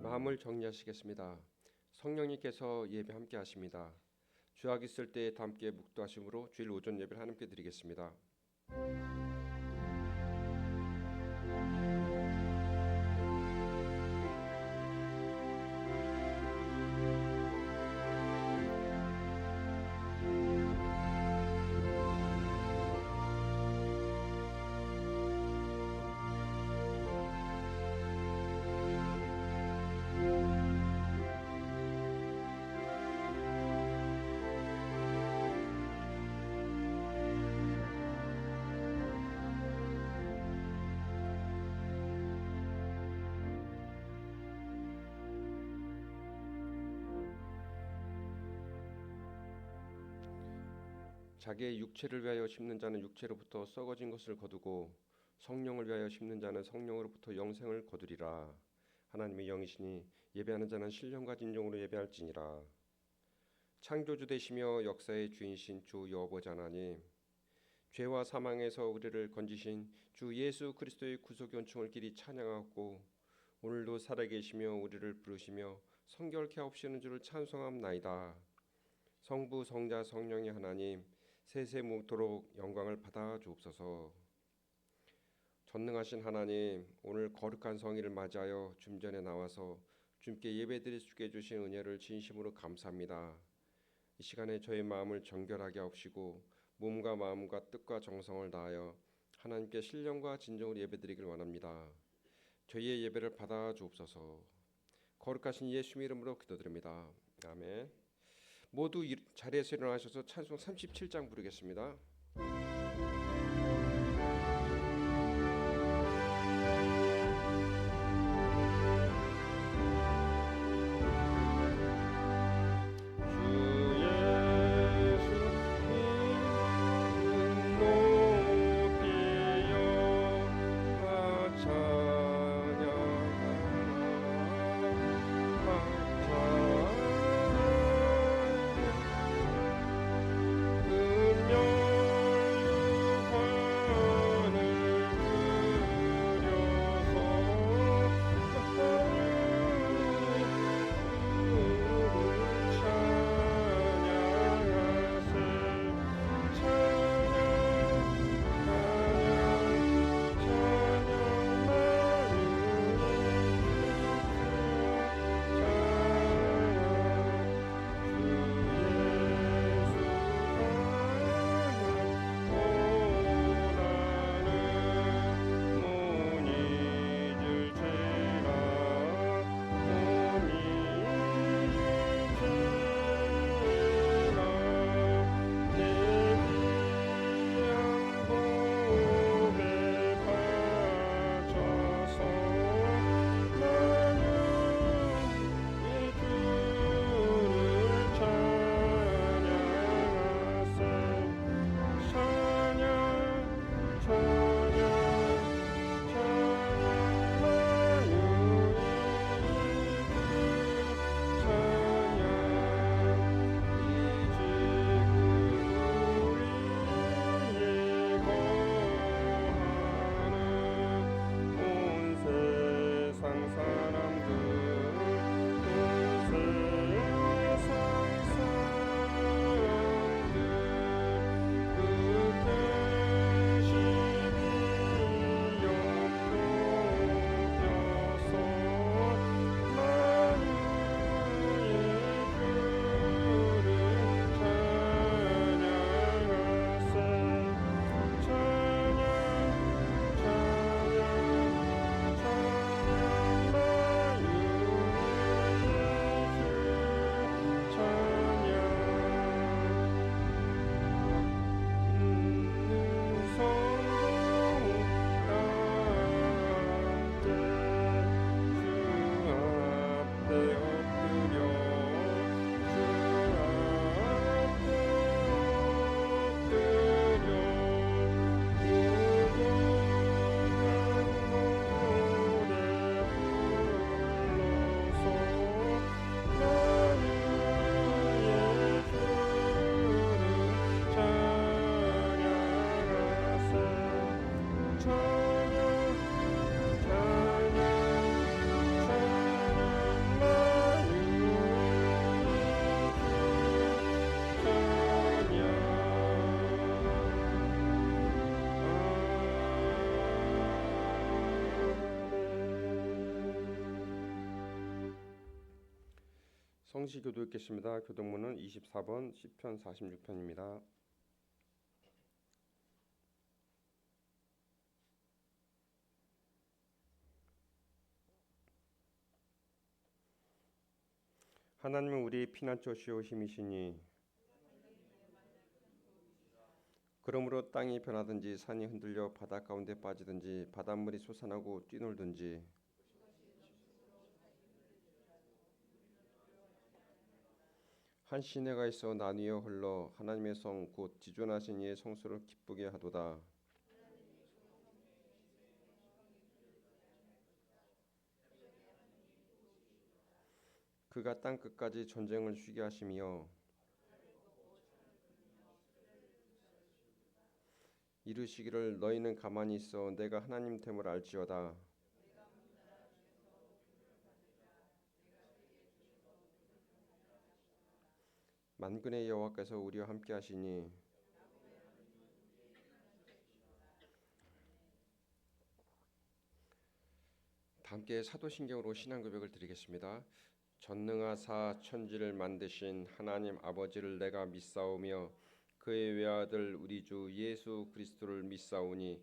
마음을 정리하시겠습니다. 성령님께서 예배 함께 하십니다. 주약 있을 때 다 함께 묵도하심으로 주일 오전 예배를 하나님께 드리겠습니다. 자기의 육체를 위하여 심는 자는 육체로부터 썩어진 것을 거두고 성령을 위하여 심는 자는 성령으로부터 영생을 거두리라. 하나님의 영이시니 예배하는 자는 신령과 진정으로 예배할지니라. 창조주 되시며 역사의 주인이신 주 여호와 하나님, 죄와 사망에서 우리를 건지신 주 예수 그리스도의 구속 연충을 길이 찬양하고 오늘도 살아계시며 우리를 부르시며 성결케 하옵시는 주를 찬송함나이다. 성부 성자 성령의 하나님, 세세 묵도록 영광을 받아 주옵소서. 전능하신 하나님, 오늘 거룩한 성일을 맞이하여 줌전에 나와서 주님께 예배드릴 수 있게 주신 은혜를 진심으로 감사합니다. 이 시간에 저의 마음을 정결하게 하옵시고 몸과 마음과 뜻과 정성을 다하여 하나님께 신령과 진정으로 예배드리길 원합니다. 저희의 예배를 받아 주옵소서. 거룩하신 예수님 이름으로 기도드립니다. 아멘. 모두 자리에서 일어나셔서 찬송 37장 부르겠습니다. 성시교도 읽겠습니다. 교동문은 24번 시편 46편입니다. 하나님은 우리 피난처시오 힘이시니 그러므로 땅이 변하든지 산이 흔들려 바다 가운데 빠지든지 바닷물이 솟아나고 뛰놀든지 한 시내가 있어 나뉘어 흘러 하나님의 성 곧 지존하신 이의 성소를 기쁘게 하도다. 그가 땅 끝까지 전쟁을 쉬게 하시며 이르시기를 너희는 가만히 있어 내가 하나님 됨을 알지어다. 만군의 여호와께서 우리와 함께 하시니 함께 사도신경으로 신앙 고백을 드리겠습니다. 전능하사 천지를 만드신 하나님 아버지를 내가 믿사오며 그의 외아들 우리 주 예수 그리스도를 믿사오니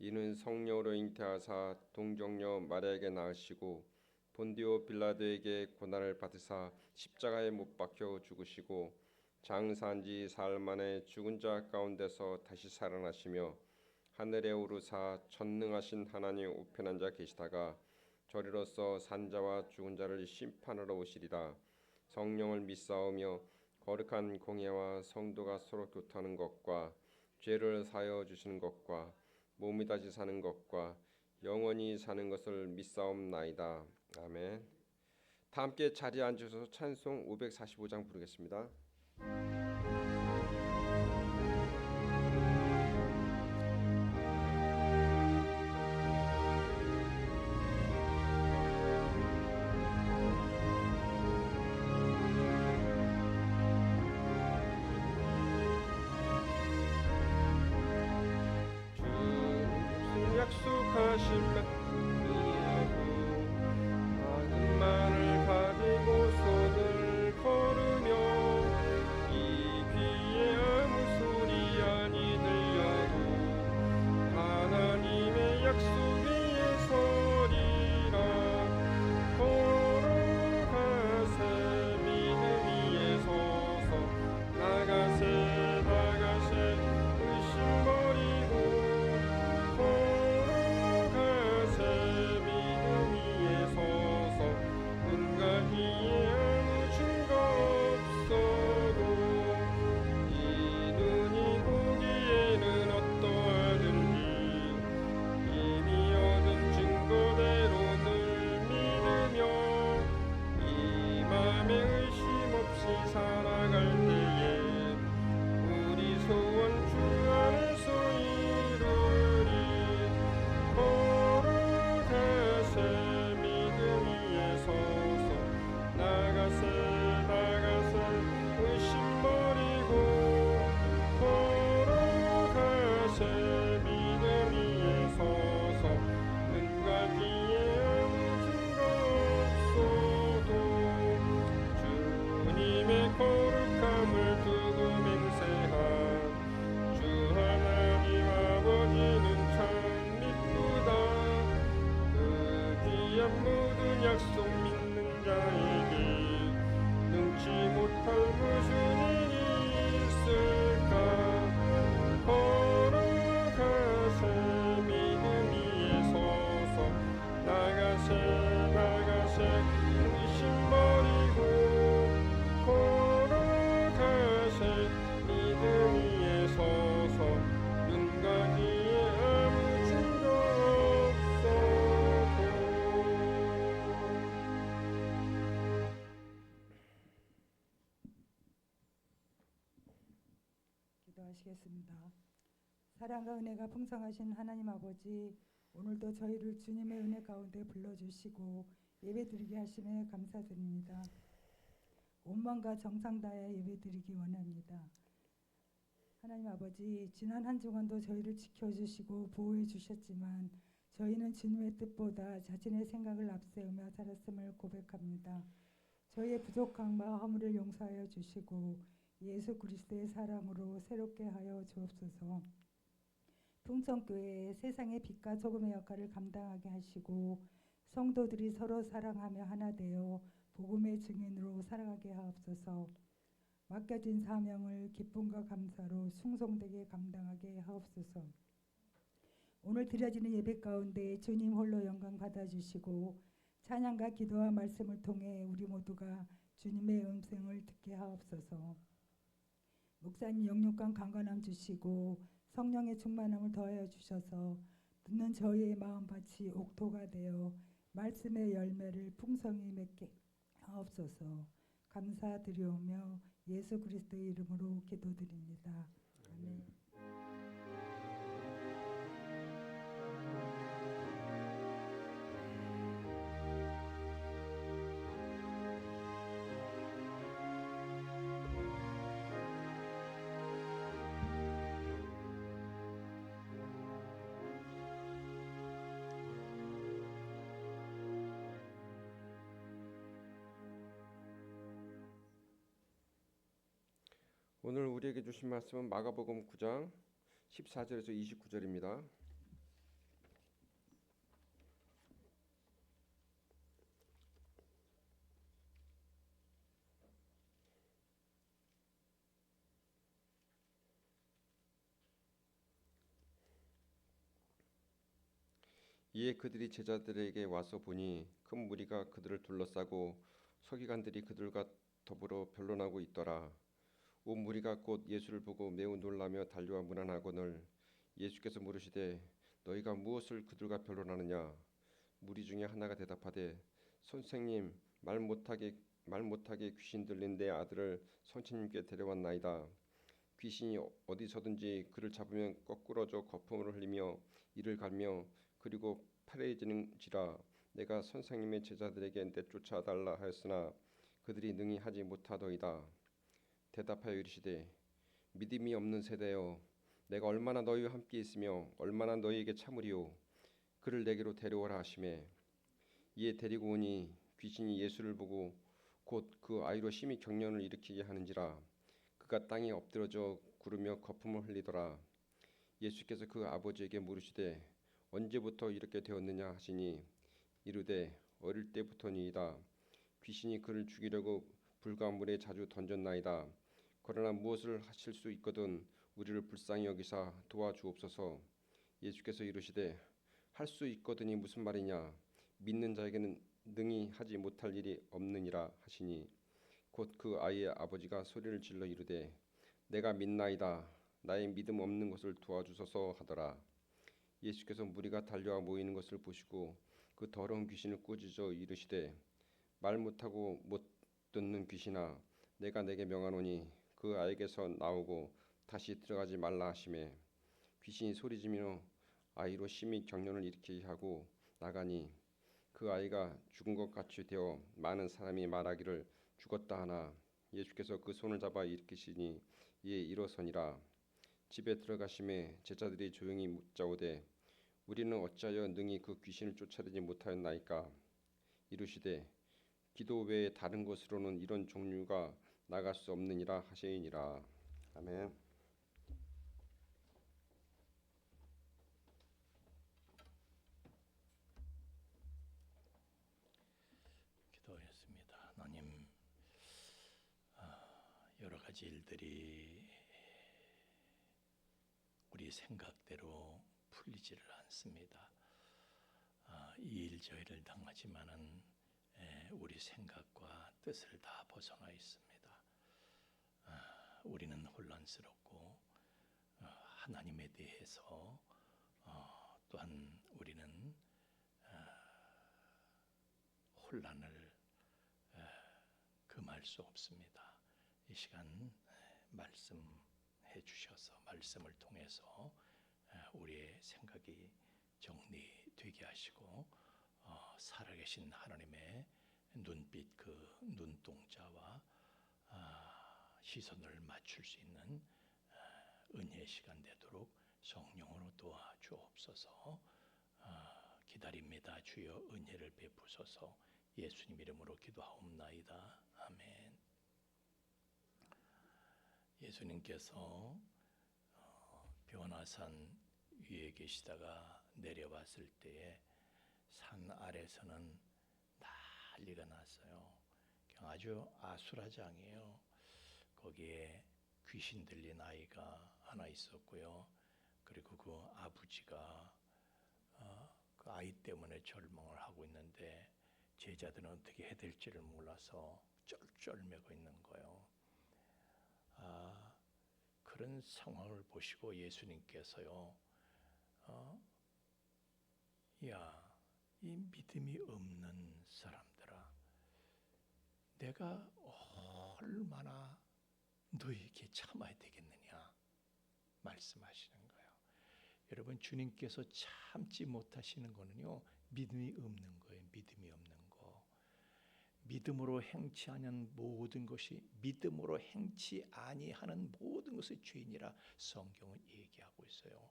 이는 성령으로 잉태하사 동정녀 마리아에게 낳으시고 본디오 빌라도에게 고난을 받으사 십자가에 못 박혀 죽으시고 장사한 지 사흘 만에 죽은 자 가운데서 다시 살아나시며 하늘에 오르사 전능하신 하나님 우편한 자 계시다가 저리로서 산자와 죽은 자를 심판하러 오시리라. 성령을 믿사오며 거룩한 공예와 성도가 서로 교통하는 것과 죄를 사하여 주시는 것과 몸이 다시 사는 것과 영원히 사는 것을 믿사옵나이다. 아멘. 다 함께 자리에 앉으셔서 찬송 545장 부르겠습니다. 약속하신 말씀이라도 마음만을 가지고 손을 걸으며 이 귀에 아무 소리 아니 들려도 하나님의 약속 위에 서리라. 걸어가세 믿음 위에 서서 나가세 의심 버리고 살아갈 때에 우리 소원 주 안에서 이루리. 걸어가세 믿음 위에 서서 나가세 의심 버리고 걸어가세 믿음 위에 서서 눈과 귀에 아무 증거 없어도 주님의 거룩함을 두고 맹세한 주 하나님 아버지는 참 미쁘다. 그 귀한 모든 약속 믿는 자에게 능치 못할 무슨 일이 있을까. 걸어가세 믿음 위에 서서 나가세 의심 버리고 걸어가세 믿음 위에 서서 눈과 귀에 아무 증거 없어도. 기도하시겠습니다. 사랑과 은혜가 풍성하신 하나님 아버지, 오늘도 저희를 주님의 은혜 가운데 불러주시고 예배드리게 하심에 감사드립니다. 온 마음과 정성 다해 예배드리기 원합니다. 하나님 아버지, 지난 한 주간도 저희를 지켜주시고 보호해 주셨지만 저희는 주님의 뜻보다 자신의 생각을 앞세우며 살았음을 고백합니다. 저희의 부족한 바 허물을 용서하여 주시고 예수 그리스도의 사랑으로 새롭게 하여 주옵소서. 풍성교회의 세상의 빛과 소금의 역할을 감당하게 하시고 성도들이 서로 사랑하며 하나 되어 복음의 증인으로 살아가게 하옵소서. 맡겨진 사명을 기쁨과 감사로 숭송되게 감당하게 하옵소서. 오늘 드려지는 예배 가운데 주님 홀로 영광 받아주시고 찬양과 기도와 말씀을 통해 우리 모두가 주님의 음성을 듣게 하옵소서. 목사님 영육간 강건함 주시고 성령의 충만함을 더하여 주셔서 듣는 저희의 마음밭이 옥토가 되어 말씀의 열매를 풍성히 맺게 하옵소서. 감사드리오며 예수 그리스도의 이름으로 기도드립니다. 아멘. 오늘 우리에게 주신 말씀은 마가복음 9장 14절에서 29절입니다. 이에 그들이 제자들에게 와서 보니 큰 무리가 그들을 둘러싸고 서기관들이 그들과 더불어 변론하고 있더라. 온 무리가 곧 예수를 보고 매우 놀라며 달려와 문안하거늘 예수께서 물으시되 너희가 무엇을 그들과 변론하느냐. 무리 중에 하나가 대답하되 선생님, 말 못하게 귀신 들린 내 아들을 선생님께 데려왔나이다. 귀신이 어디서든지 그를 잡으면 거꾸러져 거품을 흘리며 이를 갈며 그리고 파래지는지라. 내가 선생님의 제자들에게 내쫓아 달라 하였으나 그들이 능히 하지 못하더이다. 대답하여 이르시되 믿음이 없는 세대여, 내가 얼마나 너희와 함께 있으며 얼마나 너희에게 참으리요. 그를 내게로 데려오라 하시매 이에 데리고 오니 귀신이 예수를 보고 곧 그 아이로 심히 경련을 일으키게 하는지라. 그가 땅에 엎드러져 구르며 거품을 흘리더라. 예수께서 그 아버지에게 물으시되 언제부터 이렇게 되었느냐 하시니 이르되 어릴 때부터니이다. 귀신이 그를 죽이려고 불과 물에 자주 던졌나이다. 그러나 무엇을 하실 수 있거든 우리를 불쌍히 여기사 도와주옵소서. 예수께서 이르시되 할 수 있거든이 무슨 말이냐. 믿는 자에게는 능히 하지 못할 일이 없느니라 하시니 곧 그 아이의 아버지가 소리를 질러 이르되 내가 믿나이다. 나의 믿음 없는 것을 도와주소서 하더라. 예수께서 무리가 달려와 모이는 것을 보시고 그 더러운 귀신을 꾸짖어 이르시되 말 못하고 못 듣는 귀신아, 내가 내게 명하노니 그 아이에게서 나오고 다시 들어가지 말라 하시매 귀신이 소리지며 아이로 심히 경련을 일으키게 하고 나가니 그 아이가 죽은 것 같이 되어 많은 사람이 말하기를 죽었다 하나 예수께서 그 손을 잡아 일으키시니 이에 일어서니라. 집에 들어가심에 제자들이 조용히 묻자오되 우리는 어찌하여 능히 그 귀신을 쫓아내지 못하였나이까. 이르시되 기도 외에 다른 것으로는 이런 종류가 나갈 수 없느니라 하시니라. 아멘. 기도했습니다. 하나님, 여러 가지 일들이 우리 생각대로 풀리지를 않습니다. 이 일 저 일을 당하지만은 우리 생각과 뜻을 다 벗어나 있습니다. 우리는 혼란스럽고 하나님에 대해서 또한 우리는 혼란을 금할 수 없습니다. 이 시간 말씀해 주셔서 말씀을 통해서 우리의 생각이 정리되게 하시고 살아계신 하나님의 눈빛 그 눈동자와 시선을 맞출 수 있는 은혜의 시간 되도록 성령으로 도와주옵소서. 기다립니다. 주여 은혜를 베푸소서. 예수님 이름으로 기도하옵나이다. 아멘. 예수님께서 변화산 위에 계시다가 내려왔을 때에 산 아래서는 난리가 났어요. 그냥 아주 아수라장이에요. 거기에 귀신 들린 아이가 하나 있었고요. 그리고 그 아버지가 그 아이 때문에 절망을 하고 있는데 제자들은 어떻게 해야 될지를 몰라서 쩔쩔매고 있는 거예요. 그런 상황을 보시고 예수님께서요, 야, 이 믿음이 없는 사람들아, 내가 얼마나 너에게 참아야 되겠느냐 말씀하시는 거예요. 여러분, 주님께서 참지 못하시는 거는요, 믿음이 없는 거예요. 믿음이 없는 거. 믿음으로 행치하는 모든 것이, 믿음으로 행치 아니하는 모든 것이 죄인이라 성경은 얘기하고 있어요.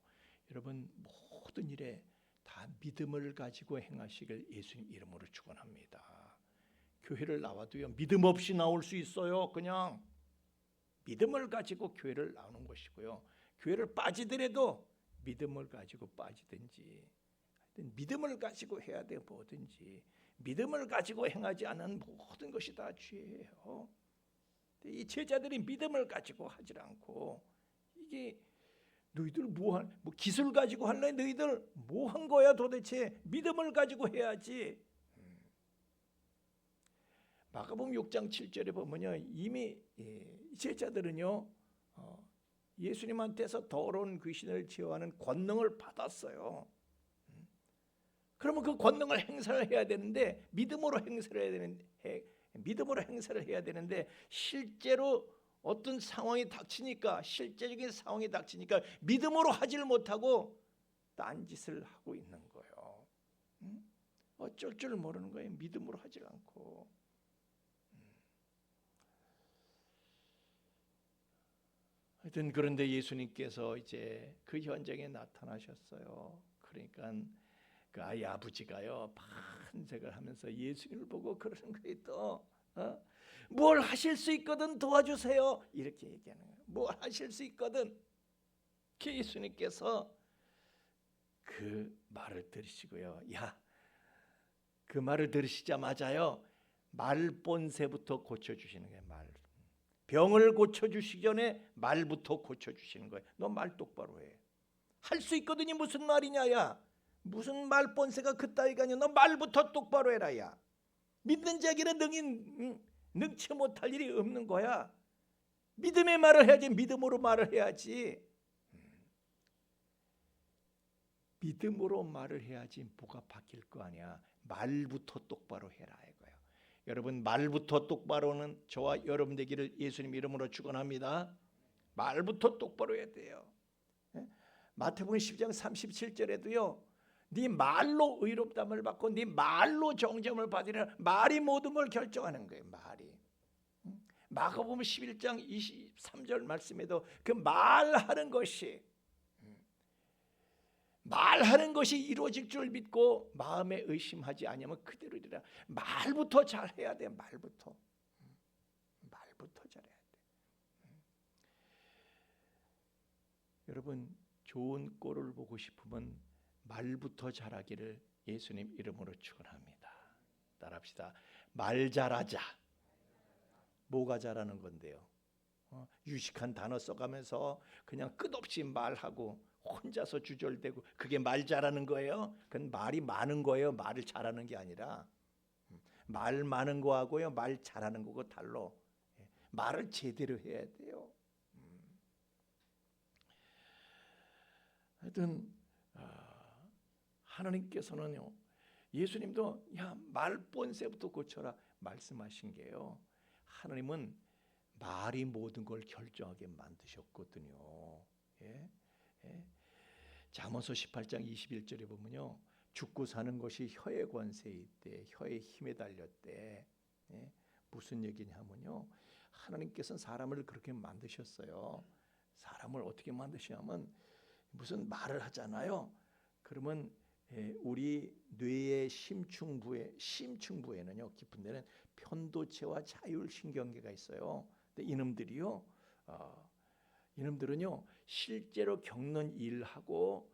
여러분, 모든 일에 다 믿음을 가지고 행하시길 예수님 이름으로 축원합니다. 교회를 나와도요, 믿음 없이 나올 수 있어요. 그냥 믿음을 가지고 교회를 나오는 것이고요. 교회를 빠지더라도 믿음을 가지고 빠지든지, 하여튼 믿음을 가지고 해야 돼. 뭐든지 믿음을 가지고 행하지 않은 모든 것이 다 죄예요. 이 제자들이 믿음을 가지고 하질 않고, 이게 너희들 뭐 기술 가지고 할래? 너희들 뭐 한 거야 도대체? 믿음을 가지고 해야지. 마가복음 6장 7절에 보면요, 이미 제자들은요, 예수님한테서 더러운 귀신을 제어하는 권능을 받았어요. 그러면 그 권능을 행사를 해야 되는데, 믿음으로 행사를 해야 되는데 실제로 어떤 상황이 닥치니까, 실제적인 상황이 닥치니까 믿음으로 하질 못하고 딴짓을 하고 있는 거예요. 어쩔 줄 모르는 거예요. 믿음으로 하질 않고. 하여튼 그런데 예수님께서 이제 그 현장에 나타나셨어요. 그러니까 그 아이 아버지가요, 반색을 하면서 예수님을 보고 그러는 거예요. 또 뭘 하실 수 있거든 도와주세요, 이렇게 얘기하는 거예요. 뭘 하실 수 있거든. 예수님께서 그 말을 들으시고요, 야, 그 말을 들으시자마자요, 말본새부터 고쳐주시는 거예요. 병을 고쳐주시기 전에 말부터 고쳐주시는 거예요. 너 말 똑바로 해. 할 수 있거든이 무슨 말이냐, 야. 무슨 말본새가 그따위가 아니야. 너 말부터 똑바로 해라, 야. 믿는 자에게는 능치 못할 일이 없는 거야. 믿음의 말을 해야지. 믿음으로 말을 해야지. 믿음으로 말을 해야지 뭐가 바뀔 거 아니야. 말부터 똑바로 해라 이거예요. 여러분, 말부터 똑바로는 저와 여러분 되기를 예수님 이름으로 축원합니다. 말부터 똑바로 해야 돼요. 마태복음 10장 37절에도요, 네 말로 의롭다함을 받고 네 말로 정죄함을 받으리라. 말이 모든 걸 결정하는 거예요. 말이. 마가복음 11장 23절 말씀에도 그 말하는 것이 이루어질 줄 믿고 마음에 의심하지 아니하면 그대로리라. 말부터 잘 해야 돼. 말부터 잘해야 돼. 여러분, 좋은 꼴을 보고 싶으면 말부터 잘하기를 예수님 이름으로 축원합니다. 따라합시다. 말 잘하자. 뭐가 잘하는 건데요? 유식한 단어 써가면서 그냥 끝없이 말하고 혼자서 주절대고, 그게 말 잘하는 거예요? 그건 말이 많은 거예요. 말을 잘하는 게 아니라. 말 많은 거하고요, 말 잘하는 거고 달라. 말을 제대로 해야 돼요. 하여튼 하나님께서는요, 예수님도 야, 말본새부터 고쳐라 말씀하신 게요. 하나님은 말이 모든 걸 결정하게 만드셨거든요. 잠언서 18장 21절에 보면요, 죽고 사는 것이 혀의 권세에 있대. 혀의 힘에 달렸대. 무슨 얘기냐면요, 하나님께서는 사람을 그렇게 만드셨어요. 사람을 어떻게 만드시냐면, 무슨 말을 하잖아요. 그러면 우리 뇌의 심층부에는요, 깊은 데는 편도체와 자율신경계가 있어요. 근데 이놈들은요 실제로 겪는 일하고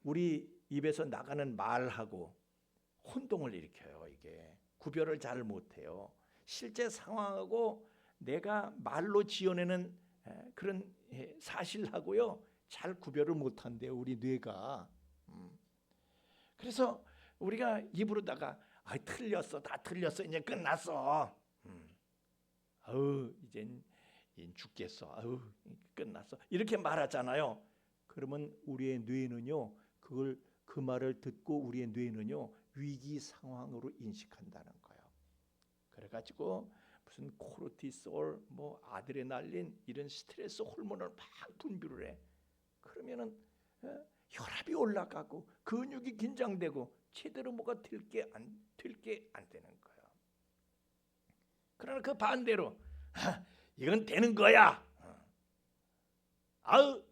우리 입에서 나가는 말하고 혼동을 일으켜요. 이게 구별을 잘 못해요. 실제 상황하고 내가 말로 지어내는 그런 사실하고요 잘 구별을 못한대요, 우리 뇌가. 그래서 우리가 입으로다가 틀렸어, 다 틀렸어, 이제 끝났어. 이젠 죽겠어. 끝났어. 이렇게 말하잖아요. 그러면 우리의 뇌는요, 그 말을 듣고 우리의 뇌는요 위기 상황으로 인식한다는 거예요. 그래가지고 무슨 코르티솔, 뭐 아드레날린 이런 스트레스 호르몬을 막 분비를 해. 그러면은 혈압이 올라가고 근육이 긴장되고 제대로 뭐가 될 게 안 되는 거예요. 그러나 그 반대로 이건 되는 거야.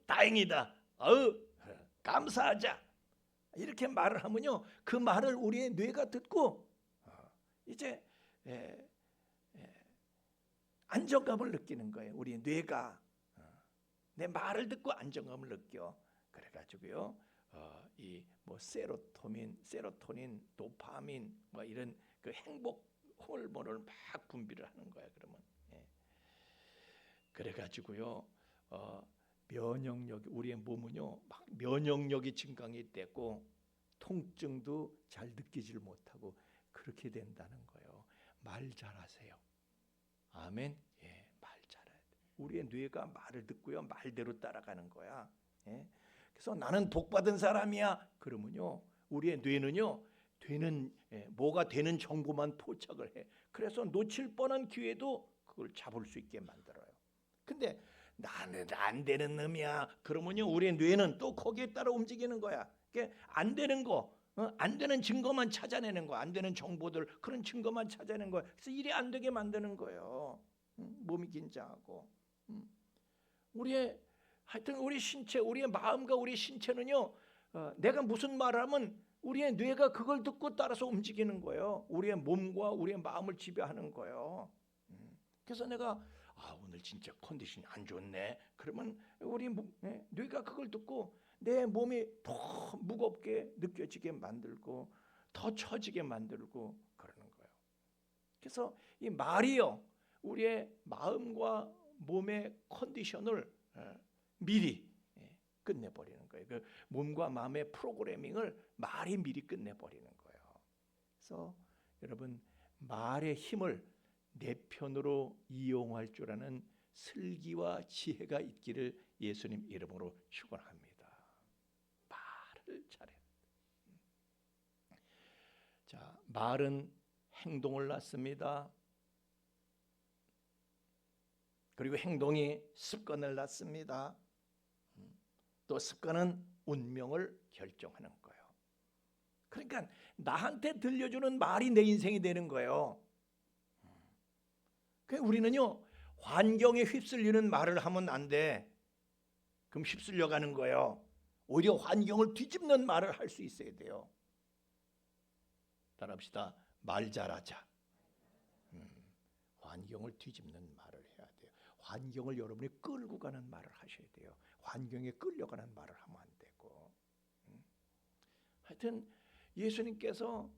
다행이다. 감사하자. 이렇게 말을 하면요, 그 말을 우리의 뇌가 듣고 이제 안정감을 느끼는 거예요. 우리의 뇌가 내 말을 듣고 안정감을 느껴. 그래가지고요, 이 뭐 세로토닌, 도파민 뭐 이런 그 행복 호르몬을 막 분비를 하는 거야. 그러면 그래가지고요, 면역력이 우리의 몸은요 막 면역력이 증강이 되고 통증도 잘 느끼질 못하고 그렇게 된다는 거예요. 말 잘하세요. 아멘. 말 잘해야 돼. 우리의 뇌가 말을 듣고요 말대로 따라가는 거야. 그래서 나는 복 받은 사람이야. 그러면요 우리의 뇌는요 뭐가 되는 정보만 포착을 해. 그래서 놓칠 뻔한 기회도 그걸 잡을 수 있게 만들어요. 근데 나는 안 되는 놈이야. 그러면요 우리의 뇌는 또 거기에 따라 움직이는 거야. 안 되는 거, 안 되는 증거만 찾아내는 거, 안 되는 정보들 그런 증거만 찾아내는 거야. 그래서 일이 안 되게 만드는 거예요. 몸이 긴장하고. 하여튼 우리 신체, 우리의 마음과 우리 신체는요, 내가 무슨 말을 하면 우리의 뇌가 그걸 듣고 따라서 움직이는 거예요. 우리의 몸과 우리의 마음을 지배하는 거예요. 그래서 내가 오늘 진짜 컨디션이 안 좋네. 그러면 우리 뇌가 그걸 듣고 내 몸이 더 무겁게 느껴지게 만들고 더 처지게 만들고 그러는 거예요. 그래서 이 말이요, 우리의 마음과 몸의 컨디션을 미리 끝내버리는 거예요. 그 몸과 마음의 프로그래밍을 말이 미리 끝내버리는 거예요. 그래서 여러분 말의 힘을 내 편으로 이용할 줄 아는 슬기와 지혜가 있기를 예수님 이름으로 축원합니다. 말을 잘해. 자, 말은 행동을 낳습니다. 그리고 행동이 습관을 낳습니다. 또 습관은 운명을 결정하는 거예요. 그러니까 나한테 들려주는 말이 내 인생이 되는 거예요. 우리는요 환경에 휩쓸리는 말을 하면 안 돼. 그럼 휩쓸려 가는 거예요. 오히려 환경을 뒤집는 말을 할 수 있어야 돼요. 따라합시다. 말 잘하자. 환경을 뒤집는 말을 해야 돼요. 환경을 여러분이 끌고 가는 말을 하셔야 돼요. 환경에 끌려가는 말을 하면 안 되고. 하여튼 예수님께서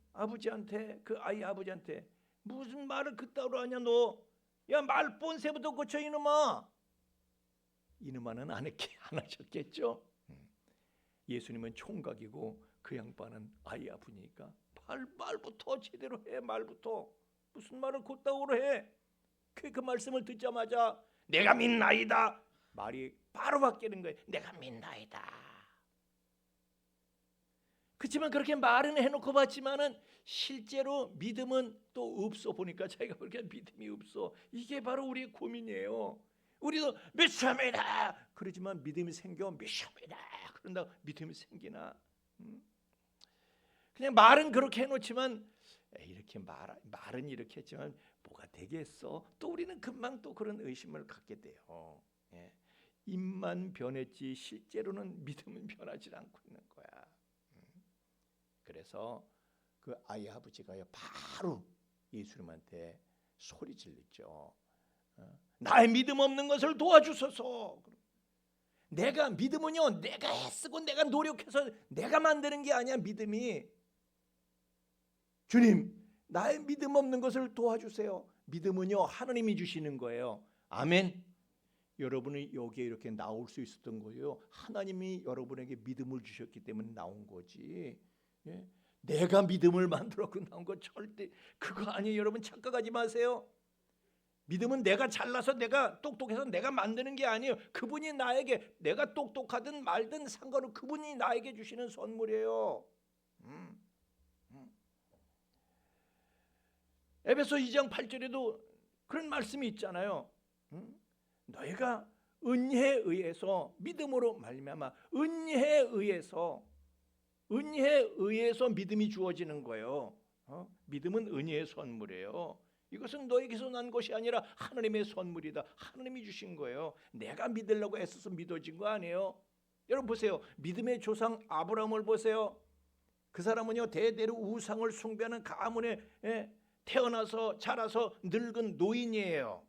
그 아이 아버지한테 무슨 말을 그따위로 하냐 너. 야, 말 본새부터 고쳐 이놈아. 이놈아는 안 하셨겠죠. 예수님은 총각이고 그 양반은 아이 아버니까 말부터 제대로 해. 말부터 무슨 말을 곧다우로 해. 그 말씀을 듣자마자 내가 믿나이다. 말이 바로 바뀌는 거예요. 내가 믿나이다. 그렇지만 그렇게 말은 해놓고 봤지만은 실제로 믿음은 또 없어. 보니까 자기가 그렇게 믿음이 없어. 이게 바로 우리의 고민이에요. 우리도 믿습니다. 그러지만 믿음이 생겨. 믿습니다. 그런다고 믿음이 생기나? 그냥 말은 그렇게 해놓지만 이렇게 말은 이렇게 했지만 뭐가 되겠어? 또 우리는 금방 또 그런 의심을 갖게 돼요. 입만 변했지 실제로는 믿음은 변하지 않고 있는 거야. 그래서 그 아이 아버지가요 바로 예수님한테 소리 질렀죠. 나의 믿음 없는 것을 도와주소서. 내가 믿음은요 내가 애쓰고 내가 노력해서 내가 만드는 게 아니야. 믿음이 주님 나의 믿음 없는 것을 도와주세요. 믿음은요 하나님이 주시는 거예요. 아멘. 여러분이 여기에 이렇게 나올 수 있었던 거예요. 하나님이 여러분에게 믿음을 주셨기 때문에 나온 거지. 예? 내가 믿음을 만들었고 나온 거 절대 그거 아니에요. 여러분 착각하지 마세요. 믿음은 내가 잘나서 내가 똑똑해서 내가 만드는 게 아니에요. 그분이 나에게 내가 똑똑하든 말든 상관없이 그분이 나에게 주시는 선물이에요. 에베소 2장 8절에도 그런 말씀이 있잖아요. 너희가 은혜에 의해서 믿음으로 말미암아 은혜에 의해서 믿음이 주어지는 거예요. 믿음은 은혜의 선물이에요. 이것은 너에게서 난 것이 아니라 하나님의 선물이다. 하나님이 주신 거예요. 내가 믿으려고 애써서 믿어진 거 아니에요. 여러분 보세요. 믿음의 조상 아브라함을 보세요. 그 사람은요 대대로 우상을 숭배하는 가문에 태어나서 자라서 늙은 노인이에요.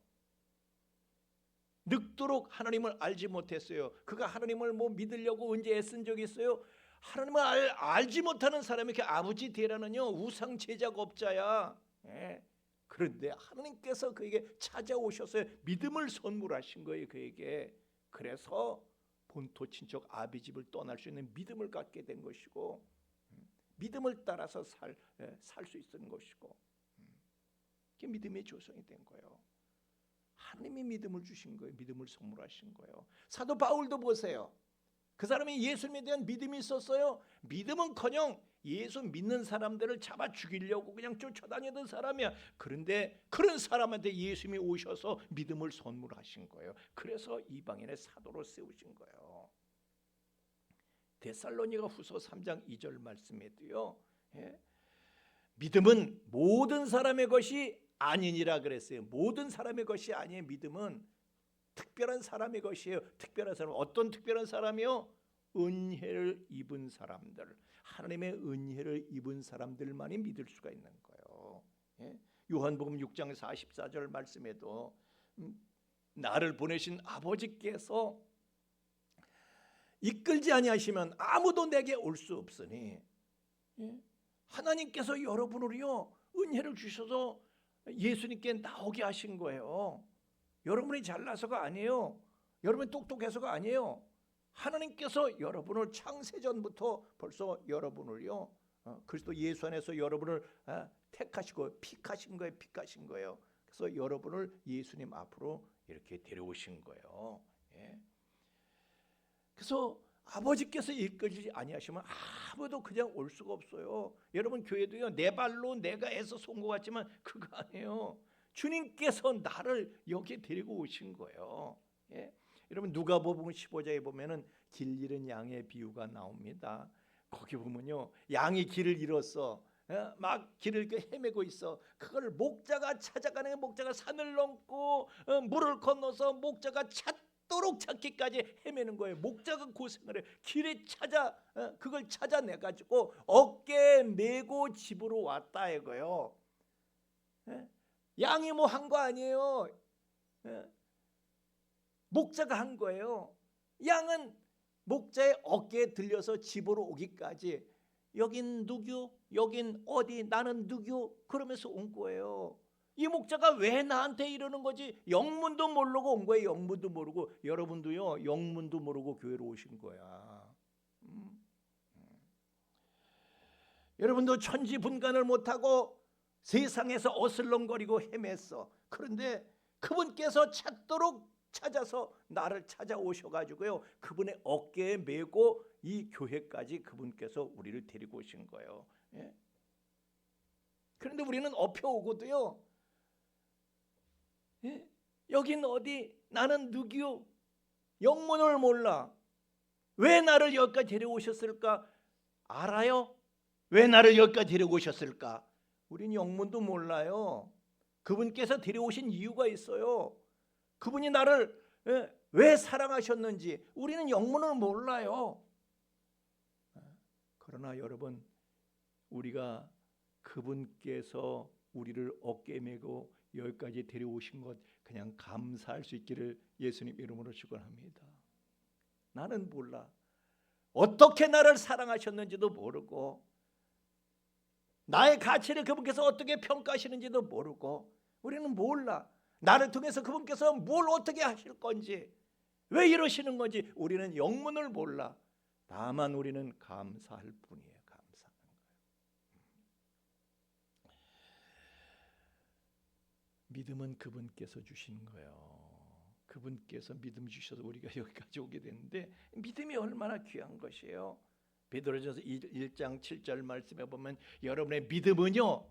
늙도록 하나님을 알지 못했어요. 그가 하나님을 뭐 믿으려고 언제 애쓴 적이 있어요? 하나님을 알지 못하는 사람에게 아버지 되라는요 우상 제작업자야. 그런데 하나님께서 그에게 찾아오셔서 믿음을 선물하신 거예요. 그에게. 그래서 본토 친척 아비 집을 떠날 수 있는 믿음을 갖게 된 것이고 믿음을 따라서 살 수 있는 것이고 그게 믿음의 조성이 된 거예요. 하나님이 믿음을 주신 거예요. 믿음을 선물하신 거예요. 사도 바울도 보세요. 그 사람이 예수님에 대한 믿음이 있었어요. 믿음은커녕 예수 믿는 사람들을 잡아 죽이려고 그냥 쫓아다니던 사람이야. 그런데 그런 사람한테 예수님이 오셔서 믿음을 선물하신 거예요. 그래서 이방인의 사도로 세우신 거예요. 데살로니가 후서 3장 2절 말씀에도요. 믿음은 모든 사람의 것이 아니니라 그랬어요. 모든 사람의 것이 아니에요. 믿음은 특별한 사람의 것이에요. 특별한 사람. 어떤 특별한 사람이요? 은혜를 입은 사람들. 하나님의 은혜를 입은 사람들만이 믿을 수가 있는 거예요. 요한복음 6장 44절 말씀에도 나를 보내신 아버지께서 이끌지 아니하시면 아무도 내게 올 수 없으니 하나님께서 여러분을요 은혜를 주셔서 예수님께 나오게 하신 거예요. 여러분이 잘나서가 아니에요. 여러분이 똑똑해서가 아니에요. 하나님께서 여러분을 창세전부터 벌써 여러분을요 그리스도 예수 안에서 여러분을 택하시고 픽하신 거예요. 픽하신 거예요. 그래서 여러분을 예수님 앞으로 이렇게 데려오신 거예요. 그래서 아버지께서 이끌지 아니하시면 아무도 그냥 올 수가 없어요. 여러분 교회도요 내 발로 내가 애써 쏜 것 같지만 그거 아니에요. 주님께서 나를 여기 데리고 오신 거예요. 여러분 누가복음 15장에 보면은 길 잃은 양의 비유가 나옵니다. 거기 보면요 양이 길을 잃었어. 막 길을 헤매고 있어. 그걸 목자가 찾아가는 목자가 산을 넘고 물을 건너서 목자가 찾도록 찾기까지 헤매는 거예요. 목자가 고생을 해. 길에 그걸 찾아내 가지고 어깨에 메고 집으로 왔다 이거요. 양이 뭐 한 거 아니에요. 목자가 한 거예요. 양은 목자의 어깨에 들려서 집으로 오기까지 여긴 누구? 여긴 어디? 나는 누구? 그러면서 온 거예요. 이 목자가 왜 나한테 이러는 거지? 영문도 모르고 온 거예요. 영문도 모르고. 여러분도요 영문도 모르고 교회로 오신 거야. 여러분도 천지분간을 못하고 세상에서 어슬렁거리고 헤맸어. 그런데 그분께서 찾아서 나를 찾아오셔가지고요 그분의 어깨에 메고 이 교회까지 그분께서 우리를 데리고 오신 거예요. 그런데 우리는 엎혀오고도요 여긴 어디? 나는 누구요? 영문을 몰라. 왜 나를 여기까지 데려오셨을까? 알아요? 왜 나를 여기까지 데려오셨을까? 우린 영문도 몰라요. 그분께서 데려오신 이유가 있어요. 그분이 나를 왜 사랑하셨는지 우리는 영문을 몰라요. 그러나 여러분, 우리가 그분께서 우리를 어깨에 메고 여기까지 데려오신 것 그냥 감사할 수 있기를 예수님 이름으로 축원합니다. 나는 몰라. 어떻게 나를 사랑하셨는지도 모르고, 나의 가치를 그분께서 어떻게 평가하시는지도 모르고, 우리는 몰라. 나를 통해서 그분께서 뭘 어떻게 하실 건지, 왜 이러시는 건지 우리는 영문을 몰라. 다만 우리는 감사할 뿐이에요. 감사하는 거예요. 믿음은 그분께서 주신 거예요. 그분께서 믿음 주셔서 우리가 여기까지 오게 됐는데, 믿음이 얼마나 귀한 것이에요. 베드로전서 1장 7절 말씀에 보면 여러분의 믿음은요,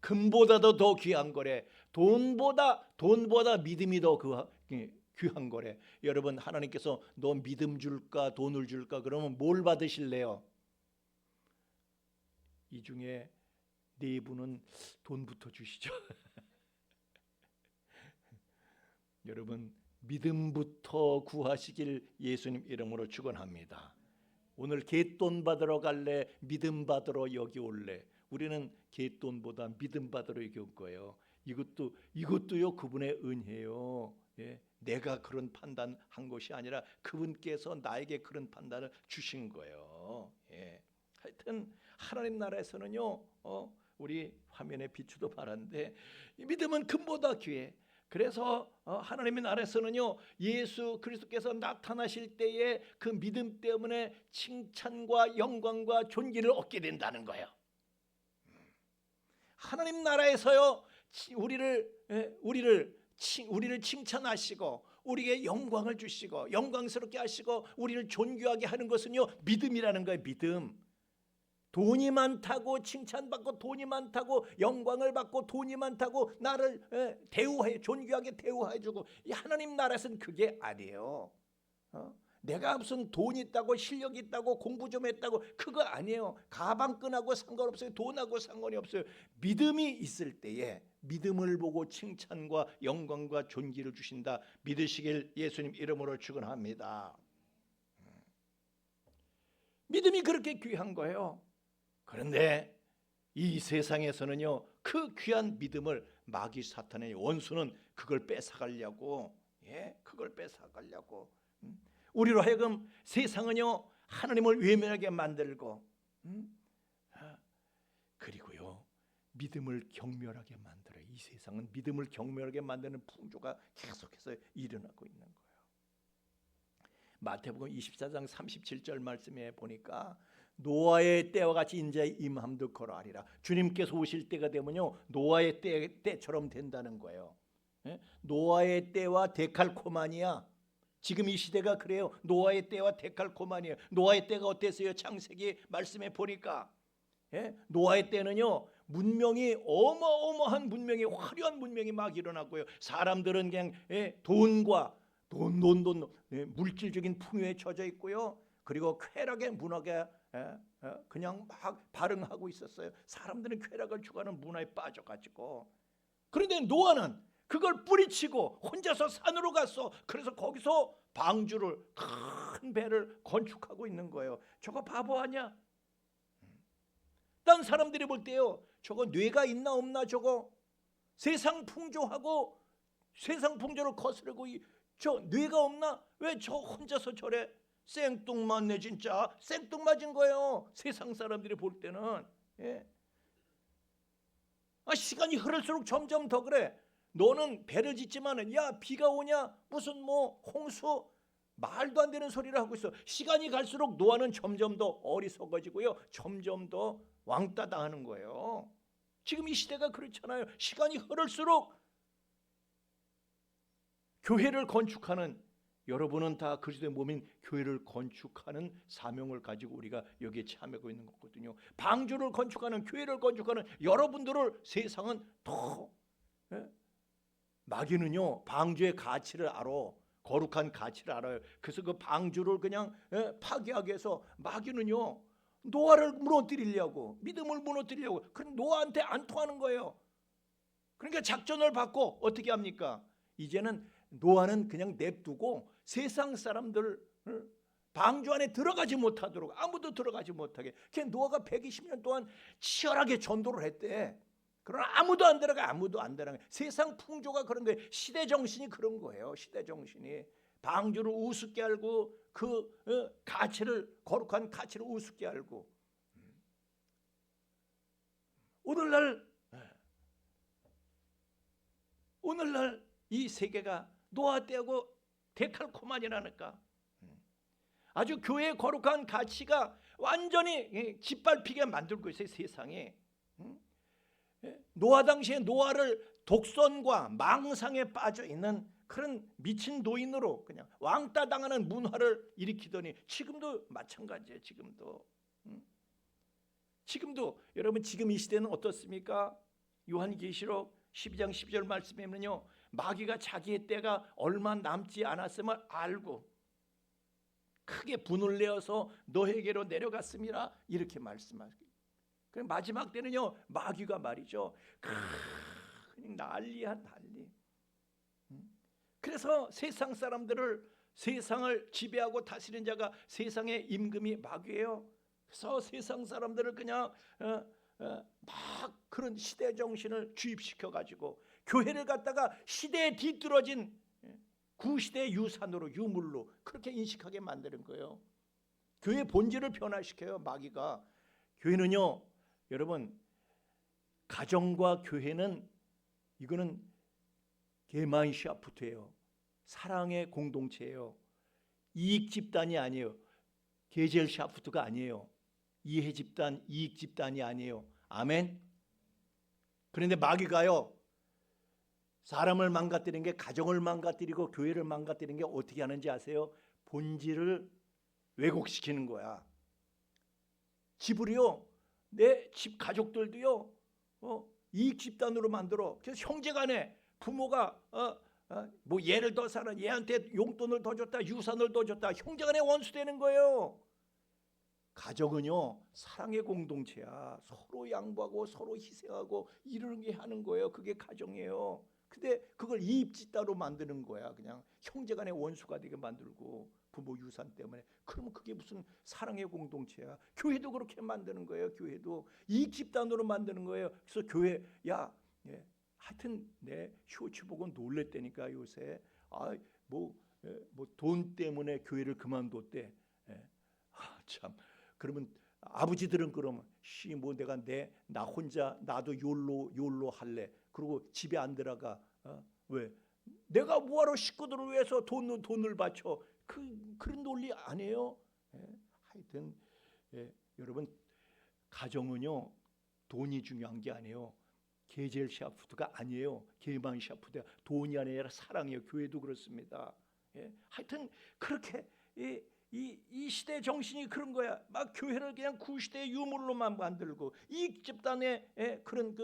금보다도 더 귀한 거래. 돈보다 믿음이 더 귀한 거래. 여러분, 하나님께서 너 믿음 줄까 돈을 줄까 그러면 뭘 받으실래요? 이 중에 네 분은 돈부터 주시죠. 여러분, 믿음부터 구하시길 예수님 이름으로 축원합니다. 오늘 갯돈 받으러 갈래? 믿음 받으러 여기 올래? 우리는 갯돈보다 믿음 받으러 여기 올 거예요. 이것도요 그분의 은혜요. 예, 내가 그런 판단한 것이 아니라 그분께서 나에게 그런 판단을 주신 거예요. 예. 하여튼 하나님 나라에서는요, 우리 화면에 비추도 바란데 믿음은 금보다 귀해. 그래서 하나님의 나라에서는요, 예수 그리스도께서 나타나실 때에 그 믿음 때문에 칭찬과 영광과 존귀를 얻게 된다는 거예요. 하나님 나라에서요, 우리를 칭찬하시고 우리에게 영광을 주시고 영광스럽게 하시고 우리를 존귀하게 하는 것은요, 믿음이라는 거예요. 믿음. 돈이 많다고 칭찬받고 돈이 많다고 영광을 받고 돈이 많다고 나를 존귀하게 대우해주고, 이 하나님 나라에서는 그게 아니에요. 내가 무슨 돈이 있다고 실력이 있다고 공부 좀 했다고 그거 아니에요. 가방끈하고 상관없어요. 돈하고 상관이 없어요. 믿음이 있을 때에 믿음을 보고 칭찬과 영광과 존귀를 주신다. 믿으시길 예수님 이름으로 축원합니다. 믿음이 그렇게 귀한 거예요. 그런데 이 세상에서는요, 그 귀한 믿음을 마귀 사탄의 원수는 그걸 뺏어가려고, 그걸 뺏어가려고, 우리로 하여금 세상은요 하나님을 외면하게 만들고, 그리고요 믿음을 경멸하게 만들어요. 이 세상은 믿음을 경멸하게 만드는 풍조가 계속해서 일어나고 있는 거예요. 마태복음 24장 37절 말씀에 보니까 노아의 때와 같이 인자의 임함도 그러하리라. 주님께서 오실 때가 되면요, 노아의 때처럼 된다는 거예요. 노아의 때와 데칼코마니아. 지금 이 시대가 그래요. 노아의 때와 데칼코마니아. 노아의 때가 어땠어요? 창세기 말씀에 보니까 노아의 때는요, 문명이 어마어마한 문명이, 화려한 문명이 막 일어났고요. 사람들은 그냥 돈과 돈 물질적인 풍요에 젖어 있고요. 그리고 쾌락의 문화가 그냥 막 발흥하고 있었어요. 사람들은 쾌락을 추구하는 문화에 빠져가지고. 그런데 노아는 그걸 뿌리치고 혼자서 산으로 갔어. 그래서 거기서 방주를, 큰 배를 건축하고 있는 거예요. 저거 바보 아니야? 딴 사람들이 볼 때요, 저거 뇌가 있나 없나, 저거 세상 풍조하고 세상 풍조를 거스르고 저 뇌가 없나? 왜 저 혼자서 저래? 생뚱맞네. 진짜 생뚱맞은 거예요. 세상 사람들이 볼 때는. 시간이 흐를수록 점점 더 그래. 너는 배를 짓지만은, 야 비가 오냐, 무슨 홍수, 말도 안 되는 소리를 하고 있어. 시간이 갈수록 노아는 점점 더 어리석어지고요, 점점 더 왕따 당하는 거예요. 지금 이 시대가 그렇잖아요. 시간이 흐를수록 교회를 건축하는, 여러분은 다 그리스도의 몸인 교회를 건축하는 사명을 가지고 우리가 여기에 참여하고 있는 거거든요. 방주를 건축하는, 교회를 건축하는 여러분들을 세상은 더, 마귀는요 방주의 가치를 알아. 거룩한 가치를 알아요. 그래서 그 방주를 그냥 파괴하기 위해서 마귀는요 노아를 무너뜨리려고, 믿음을 무너뜨리려고, 그럼 노아한테 안 통하는 거예요. 그러니까 작전을 받고 어떻게 합니까? 이제는 노아는 그냥 냅두고 세상 사람들 방주 안에 들어가지 못하도록, 아무도 들어가지 못하게. 노아가 120년 동안 치열하게 전도를 했대. 그러나 아무도 안 들어가. 세상 풍조가 그런 거예요. 시대 정신이 그런 거예요. 시대 정신이 방주를 우습게 알고 그 가치를, 거룩한 가치를 우습게 알고. 오늘날 이 세계가 노아 때하고 데칼코마니라니까. 아주 교회의 거룩한 가치가 완전히 짓밟히게 만들고 있어요, 세상에. 노아 당시에 노아를 독선과 망상에 빠져 있는 그런 미친 노인으로 그냥 왕따 당하는 문화를 일으키더니 지금도 마찬가지예요. 지금도 여러분, 지금 이 시대는 어떻습니까? 요한계시록 12장 12절 말씀에는요, 마귀가 자기의 때가 얼마 남지 않았음을 알고 크게 분을 내어서 너에게로 내려갔습니다, 이렇게 말씀하세요. 마지막 때는요, 마귀가 말이죠, 그냥 난리야, 난리. 그래서 세상 사람들을, 세상을 지배하고 다스리는 자가 세상의 임금이 마귀예요. 그래서 세상 사람들을 그냥 막 그런 시대 정신을 주입시켜 가지고 교회를 갖다가 시대에 뒤떨어진 구시대의 유산으로, 유물로 그렇게 인식하게 만드는 거예요. 교회 본질을 변화시켜요, 마귀가. 교회는요, 여러분, 가정과 교회는 이거는 게마인샤프트예요. 사랑의 공동체예요. 이익 집단이 아니에요. 게젤샤프트가 아니에요. 이해 집단, 이익 집단이 아니에요. 아멘. 그런데 마귀가요, 사람을 망가뜨리는 게, 가정을 망가뜨리고 교회를 망가뜨리는 게 어떻게 하는지 아세요? 본질을 왜곡시키는 거야. 집을요, 내 집 가족들도요, 이익 집단으로 만들어. 그래서 형제간에 부모가 뭐 얘를 더 사는, 얘한테 용돈을 더 줬다, 유산을 더 줬다, 형제간에 원수되는 거예요. 가정은요, 사랑의 공동체야. 서로 양보하고 서로 희생하고 이런 게 하는 거예요. 그게 가정이에요. 근데 그걸 이익 집단으로 만드는 거야. 그냥 형제간의 원수가 되게 만들고, 부모 유산 때문에. 그러면 그게 무슨 사랑의 공동체야. 교회도 그렇게 만드는 거예요. 교회도 이익 집단으로 만드는 거예요. 그래서 교회, 하여튼 내 쇼츠 보고 놀랬다니까 요새. 뭐 돈 때문에 교회를 그만뒀대. 참. 그러면 아버지들은 그러면 뭐 내가 나 혼자 나도 욜로 할래. 그리고 집에 안 들어가. 왜? 내가 뭐하러 식구들을 위해서 돈을 바쳐. 그런 논리 아니에요. 하여튼 여러분, 가정은요, 돈이 중요한 게 아니에요. 게젤샤프트가 아니에요. 게만샤프트가 돈이 아니라 사랑이에요. 교회도 그렇습니다. 하여튼 그렇게 이 시대 정신이 그런 거야. 막 교회를 그냥 구시대의 유물로만 만들고, 이 집단에 그런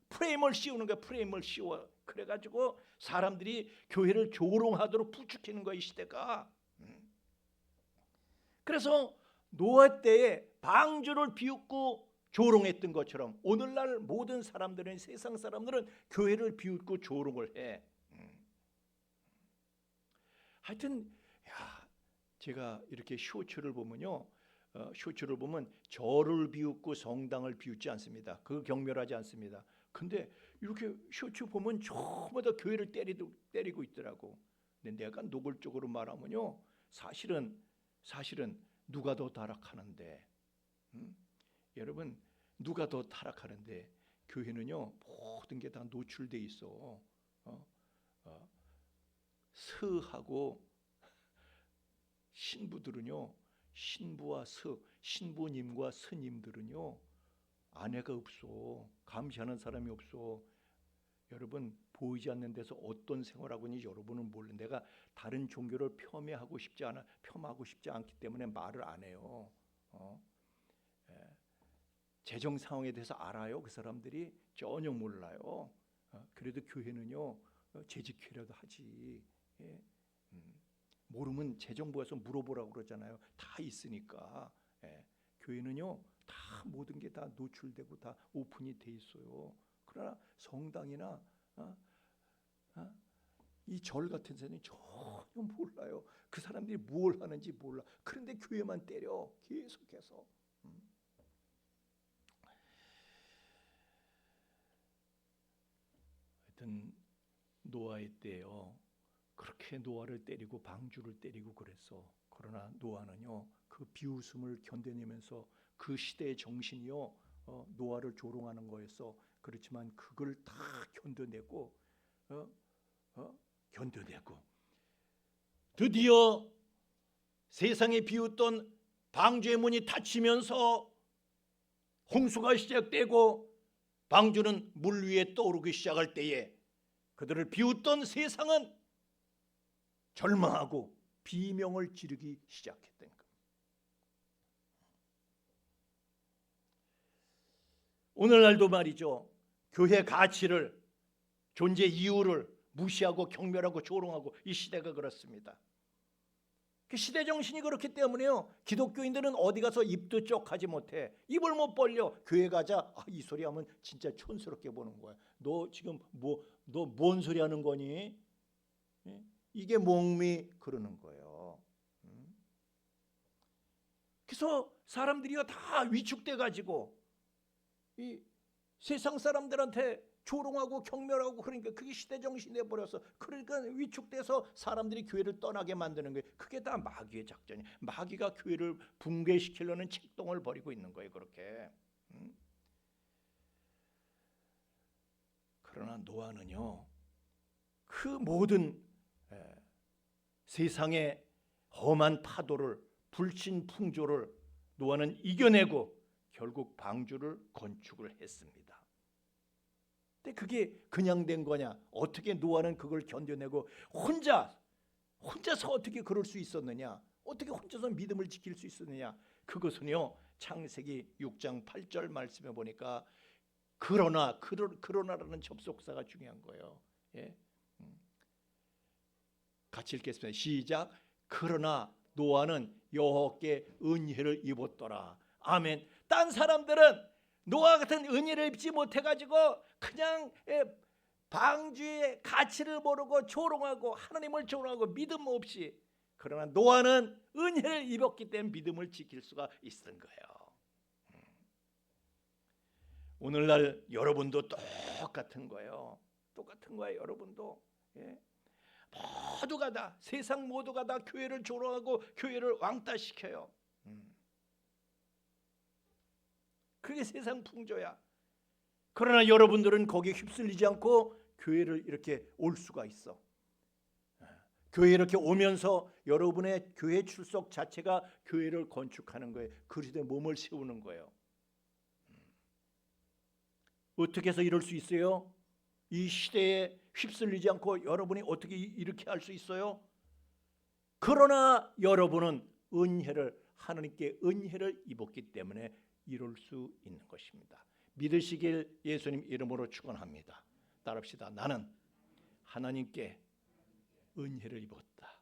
프레임을 씌우는 거야. 프레임을 씌워. 그래가지고 사람들이 교회를 조롱하도록 부추기는 거야, 이 시대가. 그래서 노아 때에 방주를 비웃고 조롱했던 것처럼 오늘날 모든 사람들은, 세상 사람들은 교회를 비웃고 조롱을 해. 하여튼 제가 이렇게 쇼츠를 보면요, 쇼츠를 보면 저를 비웃고 성당을 비웃지 않습니다. 그거 경멸하지 않습니다. 근데 이렇게 쇼츠 보면 전부 다 교회를 때리고 있더라고. 근데 내가 노골적으로 말하면요, 사실은 누가 더 타락하는데, 여러분, 누가 더 타락하는데, 교회는요, 모든 게 다 노출돼 있어. 스하고 신부들은요, 신부와 신부님과 스님들은요, 아내가 없어. 감시하는 사람이 없어. 여러분, 보이지 않는 데서 어떤 생활하고 있는지 여러분은 몰라. 내가 다른 종교를 폄하하고 싶지 않기 때문에 말을 안 해요. 재정 상황에 대해서 알아요? 그 사람들이 전혀 몰라요. 그래도 교회는요, 재직회라도 하지. 모르면 재정부에서 물어보라고 그러잖아요. 다 있으니까. 교회는요, 다 모든 게 다 노출되고 다 오픈이 돼 있어요. 그러나 성당이나 이 절 같은 사람이 전혀 몰라요. 그 사람들이 뭘 하는지 몰라. 그런데 교회만 때려 계속해서. 하여튼 노아의 때요. 그렇게 노아를 때리고 방주를 때리고 그랬어. 그러나 노아는요, 그 비웃음을 견뎌내면서 그 시대의 정신이요, 노아를 조롱하는 거였어. 그렇지만 그걸 다 견뎌내고, 견뎌내고 드디어 세상에 비웃던 방주의 문이 닫히면서 홍수가 시작되고 방주는 물 위에 떠오르기 시작할 때에 그들을 비웃던 세상은 절망하고 비명을 지르기 시작했던 것. 오늘날도 말이죠. 교회 가치를, 존재 이유를 무시하고 경멸하고 조롱하고 이 시대가 그렇습니다. 그 시대 정신이 그렇기 때문에요. 기독교인들은 어디 가서 입도 쪽 하지 못해. 입을 못 벌려. 교회 가자. 이 소리 하면 진짜 촌스럽게 보는 거야. 너 지금 너 뭔 소리 하는 거니? 이게 몽미 그러는 거예요. 그래서 사람들이요 다 위축돼 가지고 이 세상 사람들한테 조롱하고 경멸하고 그러니까 그게 시대 정신이 돼 버렸어. 그러니까 위축돼서 사람들이 교회를 떠나게 만드는 거예요. 그게 다 마귀의 작전이. 마귀가 교회를 붕괴시키려는 책동을 벌이고 있는 거예요. 그렇게. 그러나 노아는요, 그 모든 세상의 험한 파도를, 불신풍조를 노아는 이겨내고 결국 방주를 건축을 했습니다. 근데 그게 그냥 된 거냐? 어떻게 노아는 그걸 견뎌내고 혼자서 어떻게 그럴 수 있었느냐? 어떻게 혼자서 믿음을 지킬 수 있었느냐? 그것은요, 창세기 6장 8절 말씀에 보니까 그러나라는 접속사가 중요한 거예요. 예? 같이 읽겠습니다. 시작. 그러나 노아는 여호와께 은혜를 입었더라. 아멘. 딴 사람들은 노아 같은 은혜를 입지 못해가지고 그냥 방주의 가치를 모르고 조롱하고 하나님을 조롱하고 믿음 없이, 그러나 노아는 은혜를 입었기 때문에 믿음을 지킬 수가 있었던 거예요. 오늘날 여러분도 똑같은 거예요. 똑같은 거예요. 여러분도. 예? 모두가 다, 세상 모두가 다 교회를 조롱하고 교회를 왕따시켜요. 그게 세상 풍조야. 그러나 여러분들은 거기에 휩쓸리지 않고 교회를 이렇게 올 수가 있어. 교회 이렇게 오면서 여러분의 교회 출석 자체가 교회를 건축하는 거예요. 그리스도의 몸을 세우는 거예요. 어떻게 해서 이럴 수 있어요? 이 시대에 휩쓸리지 않고 여러분이 어떻게 이렇게 할 수 있어요? 그러나 여러분은 하나님께 은혜를 입었기 때문에 이룰 수 있는 것입니다. 믿으시길 예수님 이름으로 축원합니다. 따라합시다. 나는 하나님께 은혜를 입었다.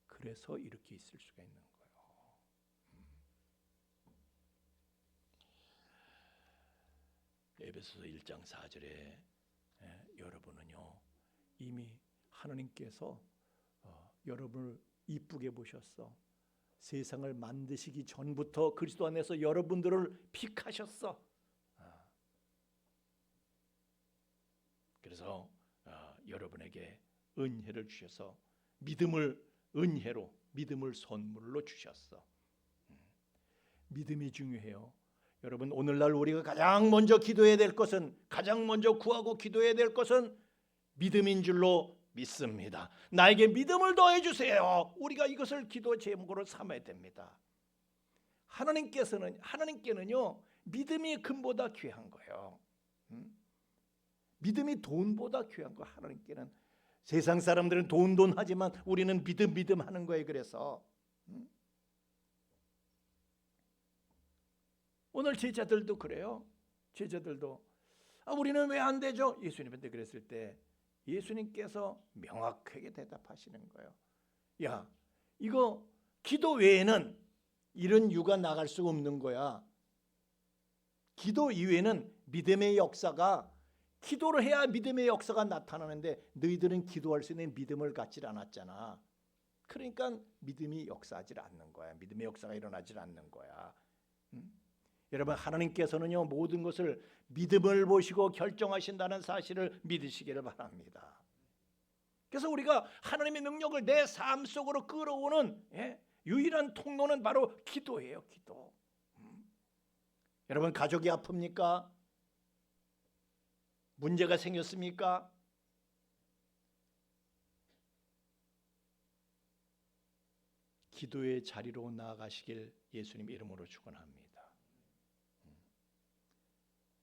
그래서 이렇게 있을 수가 있는 거예요. 에베소서 1장 4절에 여러분은요 이미 하나님께서 여러분을 이쁘게 보셨어. 세상을 만드시기 전부터 그리스도 안에서 여러분들을 픽하셨어. 그래서 여러분에게 은혜를 주셔서 은혜로 믿음을 선물로 주셨어. 믿음이 중요해요. 여러분, 오늘날 우리가 가장 먼저 기도해야 될 것은, 가장 먼저 구하고 기도해야 될 것은 믿음인 줄로 믿습니다. 나에게 믿음을 더해 주세요. 우리가 이것을 기도 제목으로 삼아야 됩니다. 하나님께는요 믿음이 금보다 귀한 거예요. 믿음이 돈보다 귀한 거. 하나님께는. 세상 사람들은 돈 하지만 우리는 믿음 하는 거예요. 그래서 오늘 제자들도 그래요. 제자들도 우리는 왜 안 되죠? 예수님한테 그랬을 때 예수님께서 명확하게 대답하시는 거예요. 야, 이거 기도 외에는 이런 유가 나갈 수가 없는 거야. 기도 이외에는 믿음의 역사가 기도를 해야 믿음의 역사가 나타나는데 너희들은 기도할 수 있는 믿음을 갖지 않았잖아. 그러니까 믿음이 역사하지 않는 거야. 믿음의 역사가 일어나지 않는 거야. 여러분, 하나님께서는요 모든 것을 믿음을 보시고 결정하신다는 사실을 믿으시기를 바랍니다. 그래서 우리가 하나님의 능력을 내 삶 속으로 끌어오는 유일한 통로는 바로 기도예요. 기도. 여러분, 가족이 아픕니까? 문제가 생겼습니까? 기도의 자리로 나아가시길 예수님 이름으로 축원합니다.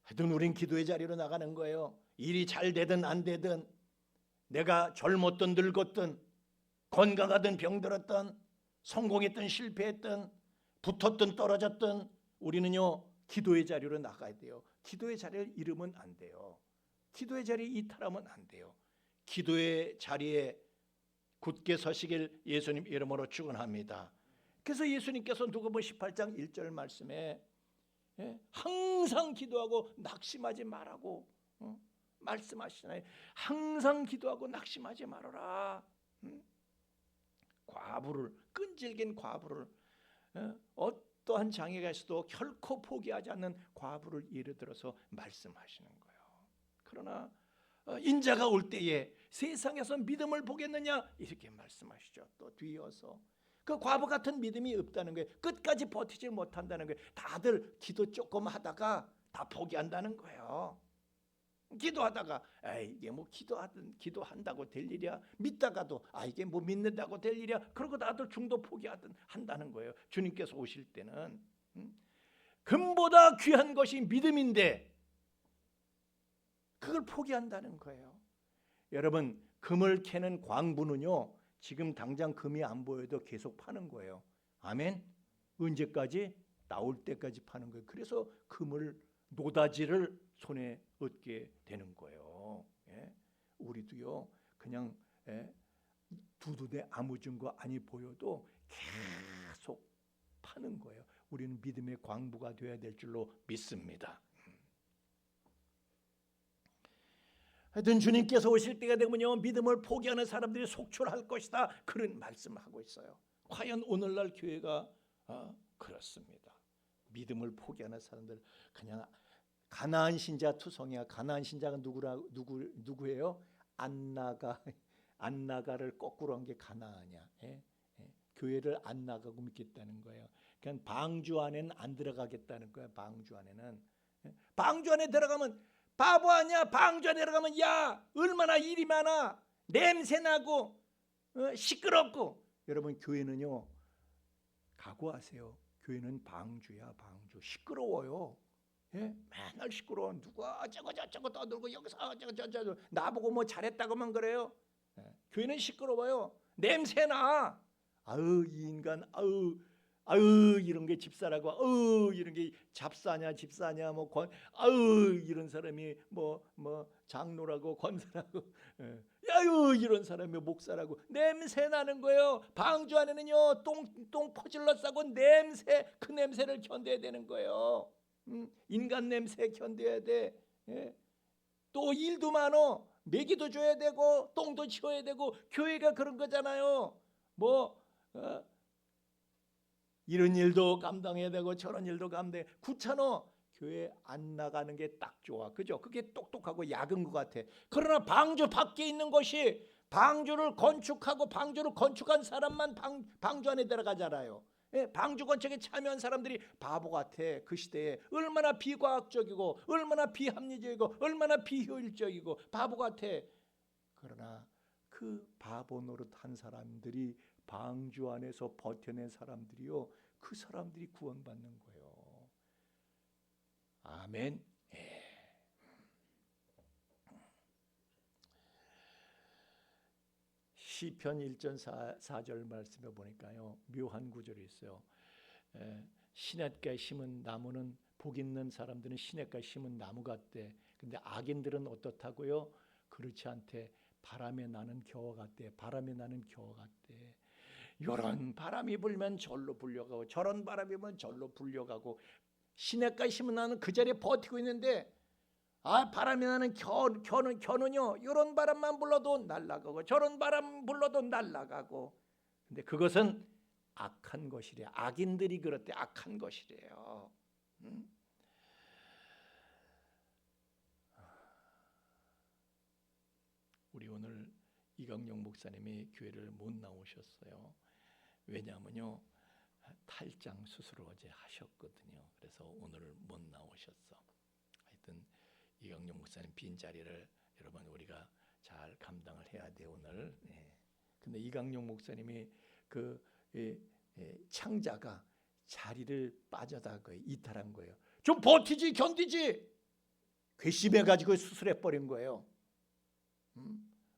하여튼 우린 기도의 자리로 나가는 거예요. 일이 잘 되든 안 되든, 내가 젊었든 늙었든, 건강하든 병들었든, 성공했든 실패했든, 붙었든 떨어졌든, 우리는요 기도의 자리로 나가야 돼요. 기도의 자리를 잃으면 안 돼요. 기도의 자리에 이탈하면 안 돼요. 기도의 자리에 굳게 서시길 예수님 이름으로 축원합니다. 그래서 예수님께서 누가복음 18장 1절 말씀에 항상 기도하고 낙심하지 말라고 말씀하시잖아요. 항상 기도하고 낙심하지 말아라. 과부를, 끈질긴 과부를, 어떠한 장애가 있어도 결코 포기하지 않는 과부를 예를 들어서 말씀하시는 거예요. 그러나 인자가 올 때에 세상에서 믿음을 보겠느냐 이렇게 말씀하시죠. 또 뒤이어서 그 과부 같은 믿음이 없다는 거예요. 끝까지 버티지 못한다는 거예요. 다들 기도 조금 하다가 다 포기한다는 거예요. 기도하다가 이게 뭐 기도한다고 될 일이야. 믿다가도 이게 뭐 믿는다고 될 일이야. 그러고 다들 중도 포기한다는 거예요. 주님께서 오실 때는 금보다 귀한 것이 믿음인데 그걸 포기한다는 거예요. 여러분, 금을 캐는 광부는요 지금 당장 금이 안 보여도 계속 파는 거예요. 아멘. 언제까지? 나올 때까지 파는 거예요. 그래서 금을, 노다지를 손에 얻게 되는 거예요. 우리도요 그냥 두 눈에 아무 증거 아니 보여도 계속 파는 거예요. 우리는 믿음의 광부가 되어야 될 줄로 믿습니다. 하여튼 주님께서 오실 때가 되면요 믿음을 포기하는 사람들이 속출할 것이다, 그런 말씀을 하고 있어요. 과연 오늘날 교회가 그렇습니다. 믿음을 포기하는 사람들, 그냥 가나안 신자 투성이야. 가나안 신자가 누구예요? 안나가를 거꾸로 한 게 가나안이야. 교회를 안 나가고 믿겠다는 거예요. 그냥 방주 안에는 안 들어가겠다는 거야. 방주 안에는. 방주 안에 들어가면 바보 아니야. 방주 안에 들어가면 야 얼마나 일이 많아, 냄새나고 시끄럽고. 여러분, 교회는요 각오하세요. 교회는 방주야. 방주. 시끄러워요. 맨날 시끄러워. 누가 저거 떠들고 여기서 저거 나보고 뭐 잘했다고만 그래요. 교회는 시끄러워요. 냄새나. 아유 이 인간, 아유 이런 게 집사라고, 아유 이런 게 잡사냐 집사냐 뭐 아유 이런 사람이 뭐 장로라고 권사라고, 아유 이런 사람이 목사라고. 냄새 나는 거예요. 방주 안에는요 똥 퍼질러 싸고 냄새, 그 냄새를 견뎌야 되는 거예요. 인간 냄새 견뎌야 돼. 또 일도 많어. 먹이도 줘야 되고 똥도 치워야 되고. 교회가 그런 거잖아요. 이런 일도 감당해야 되고 저런 일도 감당해. 귀찮아. 교회 안 나가는 게 딱 좋아. 그죠? 그게 똑똑하고 약은 것 같아. 그러나 방주 밖에 있는 것이, 방주를 건축하고 방주를 건축한 사람만 방주 안에 들어가잖아요. 방주 건축에 참여한 사람들이 바보 같아. 그 시대에 얼마나 비과학적이고 얼마나 비합리적이고 얼마나 비효율적이고 바보 같아. 그러나 그 바보 노릇한 사람들이 방주 안에서 버텨낸 사람들이요, 그 사람들이 구원받는 거예요. 아멘. 시편 1편 4절 말씀에 보니까요 묘한 구절이 있어요. 시냇가에 심은 나무는, 복 있는 사람들은 시냇가에 심은 나무 같대. 근데 악인들은 어떻다고요? 그렇지 않대. 바람에 나는 겨와 같대. 바람에 나는 겨와 같대. 이런 바람이 불면 절로 불려가고 저런 바람이 불면 절로 불려가고, 시냇가에 심은 나는 그 자리에 버티고 있는데 바람이 나는 겨는요 이런 바람만 불러도 날아가고 저런 바람 불러도 날아가고. 근데 그것은 악한 것이래. 악인들이 그렇대. 악한 것이래요. 우리 오늘 이강용 목사님이 교회를 못 나오셨어요. 왜냐하면요 탈장 수술을 어제 하셨거든요. 그래서 오늘 못 나오셨어. 하여튼 이강용 목사님 빈 자리를 여러분 우리가 잘 감당을 해야 돼 오늘. 근데 이강용 목사님이 창자가 자리를 빠져다 이탈한 거예요. 좀 버티지 견디지. 괘씸해 가지고 수술해 버린 거예요.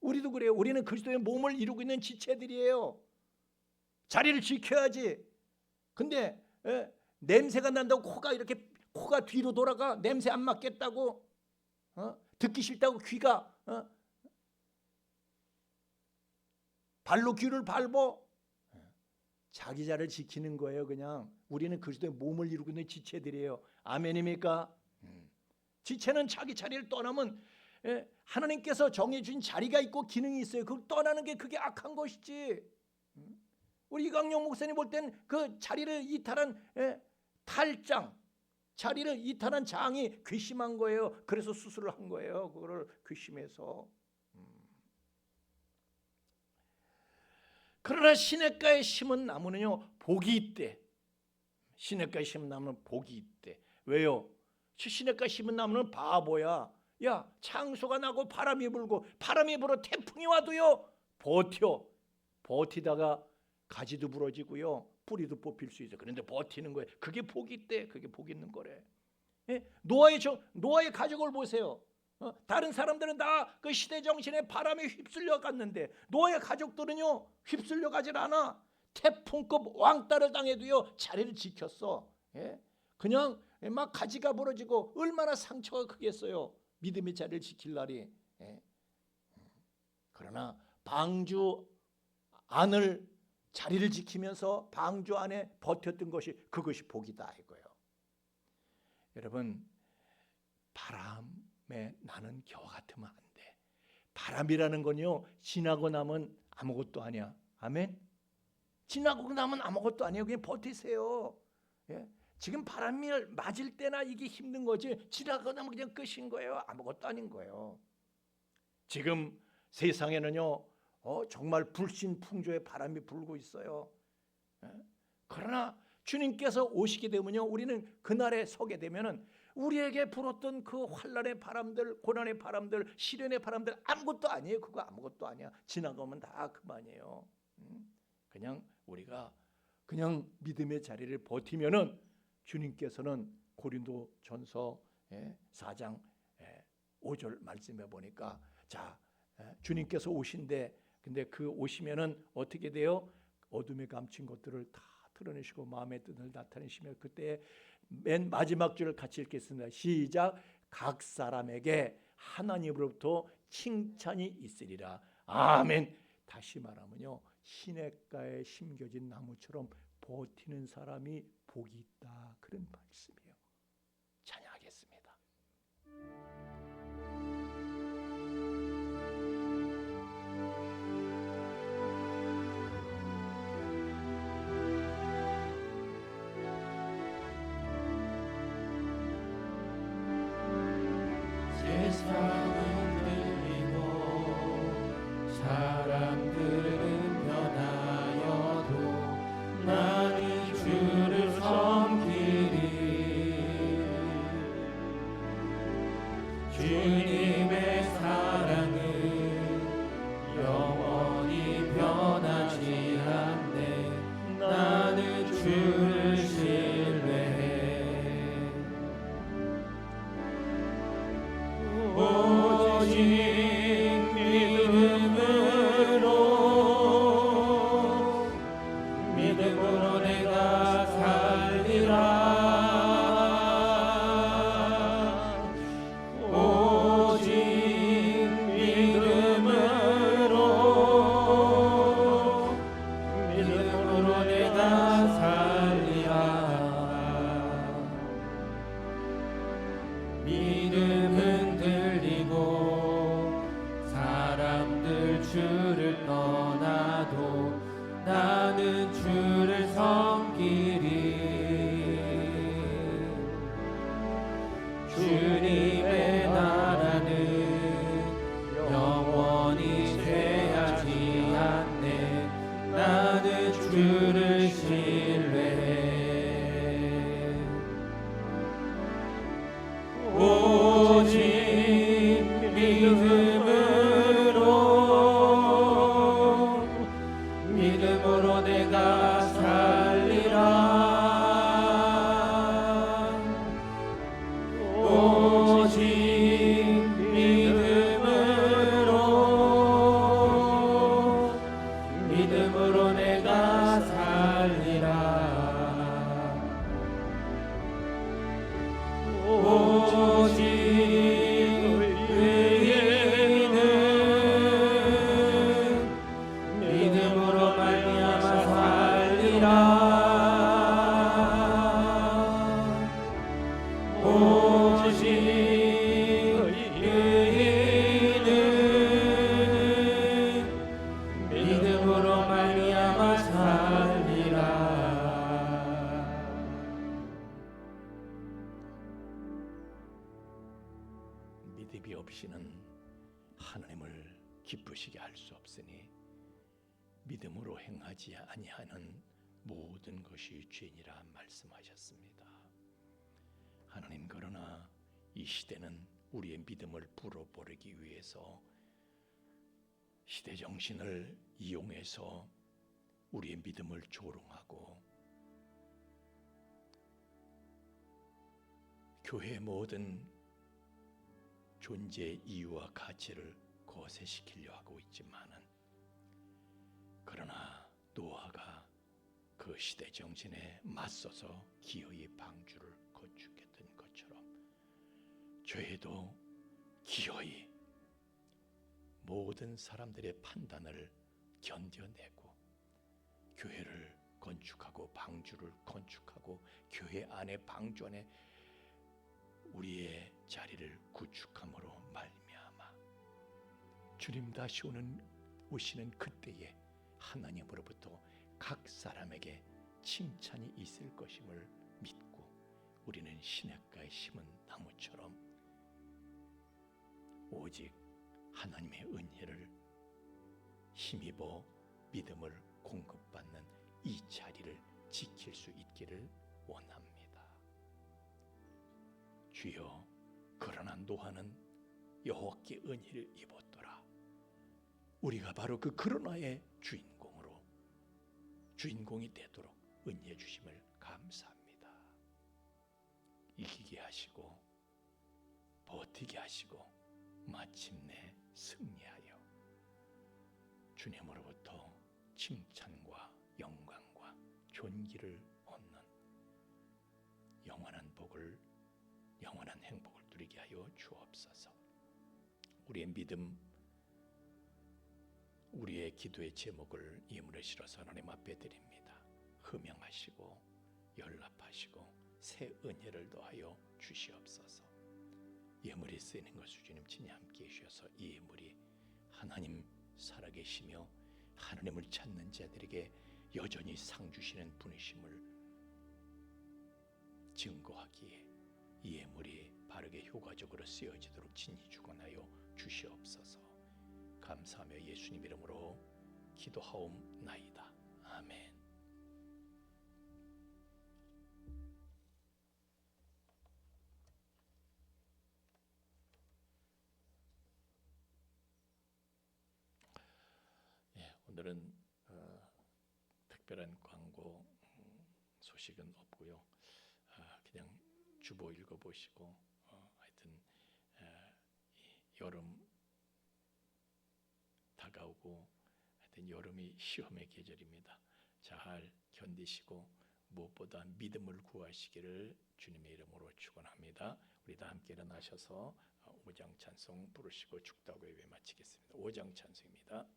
우리도 그래요. 우리는 그리스도의 몸을 이루고 있는 지체들이에요. 자리를 지켜야지. 근데 냄새가 난다고 코가 뒤로 돌아가. 냄새 안 맡겠다고, 듣기 싫다고 귀가 발로 귀를 밟어. 자기 자리를 지키는 거예요. 그냥 우리는 그리스도의 몸을 이루고 있는 지체들이에요. 아멘입니까? 지체는 자기 자리를 떠나면 하나님께서 정해 주신 자리가 있고 기능이 있어요. 그걸 떠나는 게 그게 악한 것이지. 우리 이강용 목사님 볼 땐 그 자리를 이탈한 탈장, 자리를 이탈한 장이 괘씸한 거예요. 그래서 수술을 한 거예요. 그거를 괘씸해서. 그러나 시냇가에 심은 나무는요 복이 있대. 시냇가에 심은 나무는 복이 있대. 왜요? 시냇가에 심은 나무는 바보야. 야, 창수가 나고 바람이 불고 바람이 불어 태풍이 와도요 버티다가 가지도 부러지고요 뿌리도 뽑힐 수 있어. 그런데 버티는 거예요. 그게 복이 있대. 그게 복 있는 거래. 노아의 가족을 보세요. 다른 사람들은 다 그 시대 정신에 바람에 휩쓸려 갔는데 노아의 가족들은요 휩쓸려 가질 않아. 태풍급 왕따를 당해도요 자리를 지켰어. 그냥 막 가지가 부러지고 얼마나 상처가 크겠어요. 믿음의 자리를 지킬 날이. 그러나 방주 안을 자리를 지키면서 방주 안에 버텼던 그것이 복이다 이거예요. 여러분 바람에 나는 겨와 같으면 안 돼. 바람이라는 건요 지나고 나면 아무것도 아니야. 아멘. 지나고 나면 아무것도 아니에요. 그냥 버티세요. 지금 바람이 맞을 때나 이게 힘든 거지 지나고 나면 그냥 끝인 거예요. 아무것도 아닌 거예요. 지금 세상에는요 정말 불신풍조의 바람이 불고 있어요. 그러나 주님께서 오시게 되면요 우리는 그날에 서게 되면은 우리에게 불었던 그 환난의 바람들, 고난의 바람들, 시련의 바람들 아무것도 아니에요. 그거 아무것도 아니야. 지나가면 다 그만이에요. 그냥 우리가 그냥 믿음의 자리를 버티면은 주님께서는 고린도전서 4장 5절 말씀해 보니까 자 주님께서 오신대. 근데 그 오시면은 어떻게 돼요? 어둠에 감춘 것들을 다 드러내시고 마음의 뜻을 나타내시며 그때 맨 마지막 줄을 같이 읽겠습니다. 시작. 각 사람에게 하나님으로부터 칭찬이 있으리라. 아멘. 다시 말하면요 시냇가에 심겨진 나무처럼 버티는 사람이 복이 있다. 그런 말씀이에요. 찬양하겠습니다. 세상은 들리고 사람들은 변하여도 나는 주를 섬기리. 주님의 사랑은 영원히 변하지 않네. 나는 주를 신뢰해. 오직 믿음으로 내가 살리라. 오직 믿음이 없이는 하나님을 기쁘시게 할 수 없으니 믿음으로 행하지 아니하는 모든 것이 죄니라 말씀하셨습니다. 하나님, 그러나 이 시대는 우리의 믿음을 불어버리기 위해서 시대 정신을 이용해서 우리의 믿음을 조롱하고 교회의 모든 존재의 이유와 가치를 거세시키려 하고 있지만은, 그러나 노아가 그 시대 정신에 맞서서 기어이 방주를 건축했던 것처럼 죄도 기어이 모든 사람들의 판단을 견뎌내고 교회를 건축하고 방주를 건축하고 교회 안에 방주 안에 우리의 자리를 구축함으로 말미암아 주님 다시 오시는 그때에 하나님으로부터 각 사람에게 칭찬이 있을 것임을 믿고 우리는 시냇가에 심은 나무처럼 오직 하나님의 은혜를 힘입어 믿음을 공급받는 이 자리를 지킬 수 있기를 원합니다. 주여, 그러나 노아는 여호와께 은혜를 입었더라. 우리가 바로 그 그러나의 주인공이 되도록 은혜 주심을 감사합니다. 이기게 하시고 버티게 하시고 마침내 승리하여 주님으로부터 칭찬과 영광과 존귀를 얻는 영원한 복을, 영원한 행복을 누리게 하여 주옵소서. 우리의 믿음, 우리의 기도의 제목을 예물에 실어서 하나님 앞에 드립니다. 흠양하시고 연락하시고 새 은혜를 더하여 주시옵소서. 예물이 쓰이는 것을 주님 친히 함께 해주셔서 이 예물이 하나님 살아계시며 하나님을 찾는 자들에게 여전히 상 주시는 분이심을 증거하기에 이 예물이 바르게 효과적으로 쓰여지도록 친히 주관하여 주시옵소서. 감사하며 예수님 이름으로 기도하옵나이다. 아멘. 오늘은 특별한 광고 소식은 없고요. 그냥 주보 읽어보시고 하여튼 여름 다가오고 하여튼 여름이 시험의 계절입니다. 잘 견디시고 무엇보다 믿음을 구하시기를 주님의 이름으로 축원합니다. 우리 다 함께 일어나셔서 5장 찬송 부르시고 축도하고 예배 마치겠습니다. 5장 찬송입니다.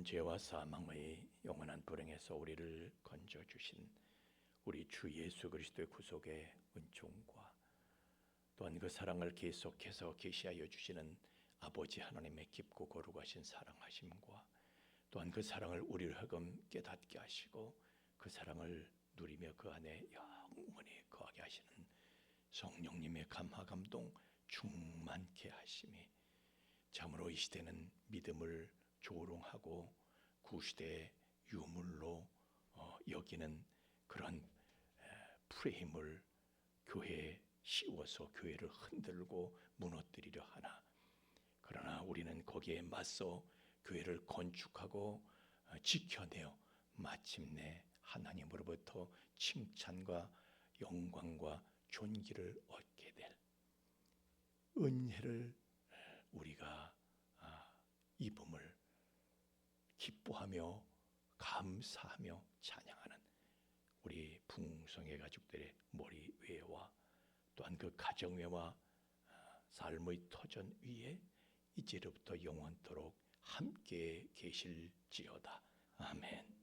죄와 사망의 영원한 불행에서 우리를 건져주신 우리 주 예수 그리스도의 구속의 은총과 또한 그 사랑을 계속해서 계시하여 주시는 아버지 하나님의 깊고 거룩하신 사랑하심과 또한 그 사랑을 우리를 하금 깨닫게 하시고 그 사랑을 누리며 그 안에 영원히 거하게 하시는 성령님의 감화감동 충만케 하심이 참으로 이 시대는 믿음을 조롱하고 구시대의 유물로 여기는 그런 프레임을 교회에 씌워서 교회를 흔들고 무너뜨리려 하나, 그러나 우리는 거기에 맞서 교회를 건축하고 지켜내어 마침내 하나님으로부터 칭찬과 영광과 존귀를 얻게 될 은혜를 우리가 입음을 기뻐하며 감사하며 찬양하는 우리 풍성의 가족들의 머리 위에와 또한 그 가정 위와 삶의 터전 위에 이제로부터 영원토록 함께 계실지어다. 아멘.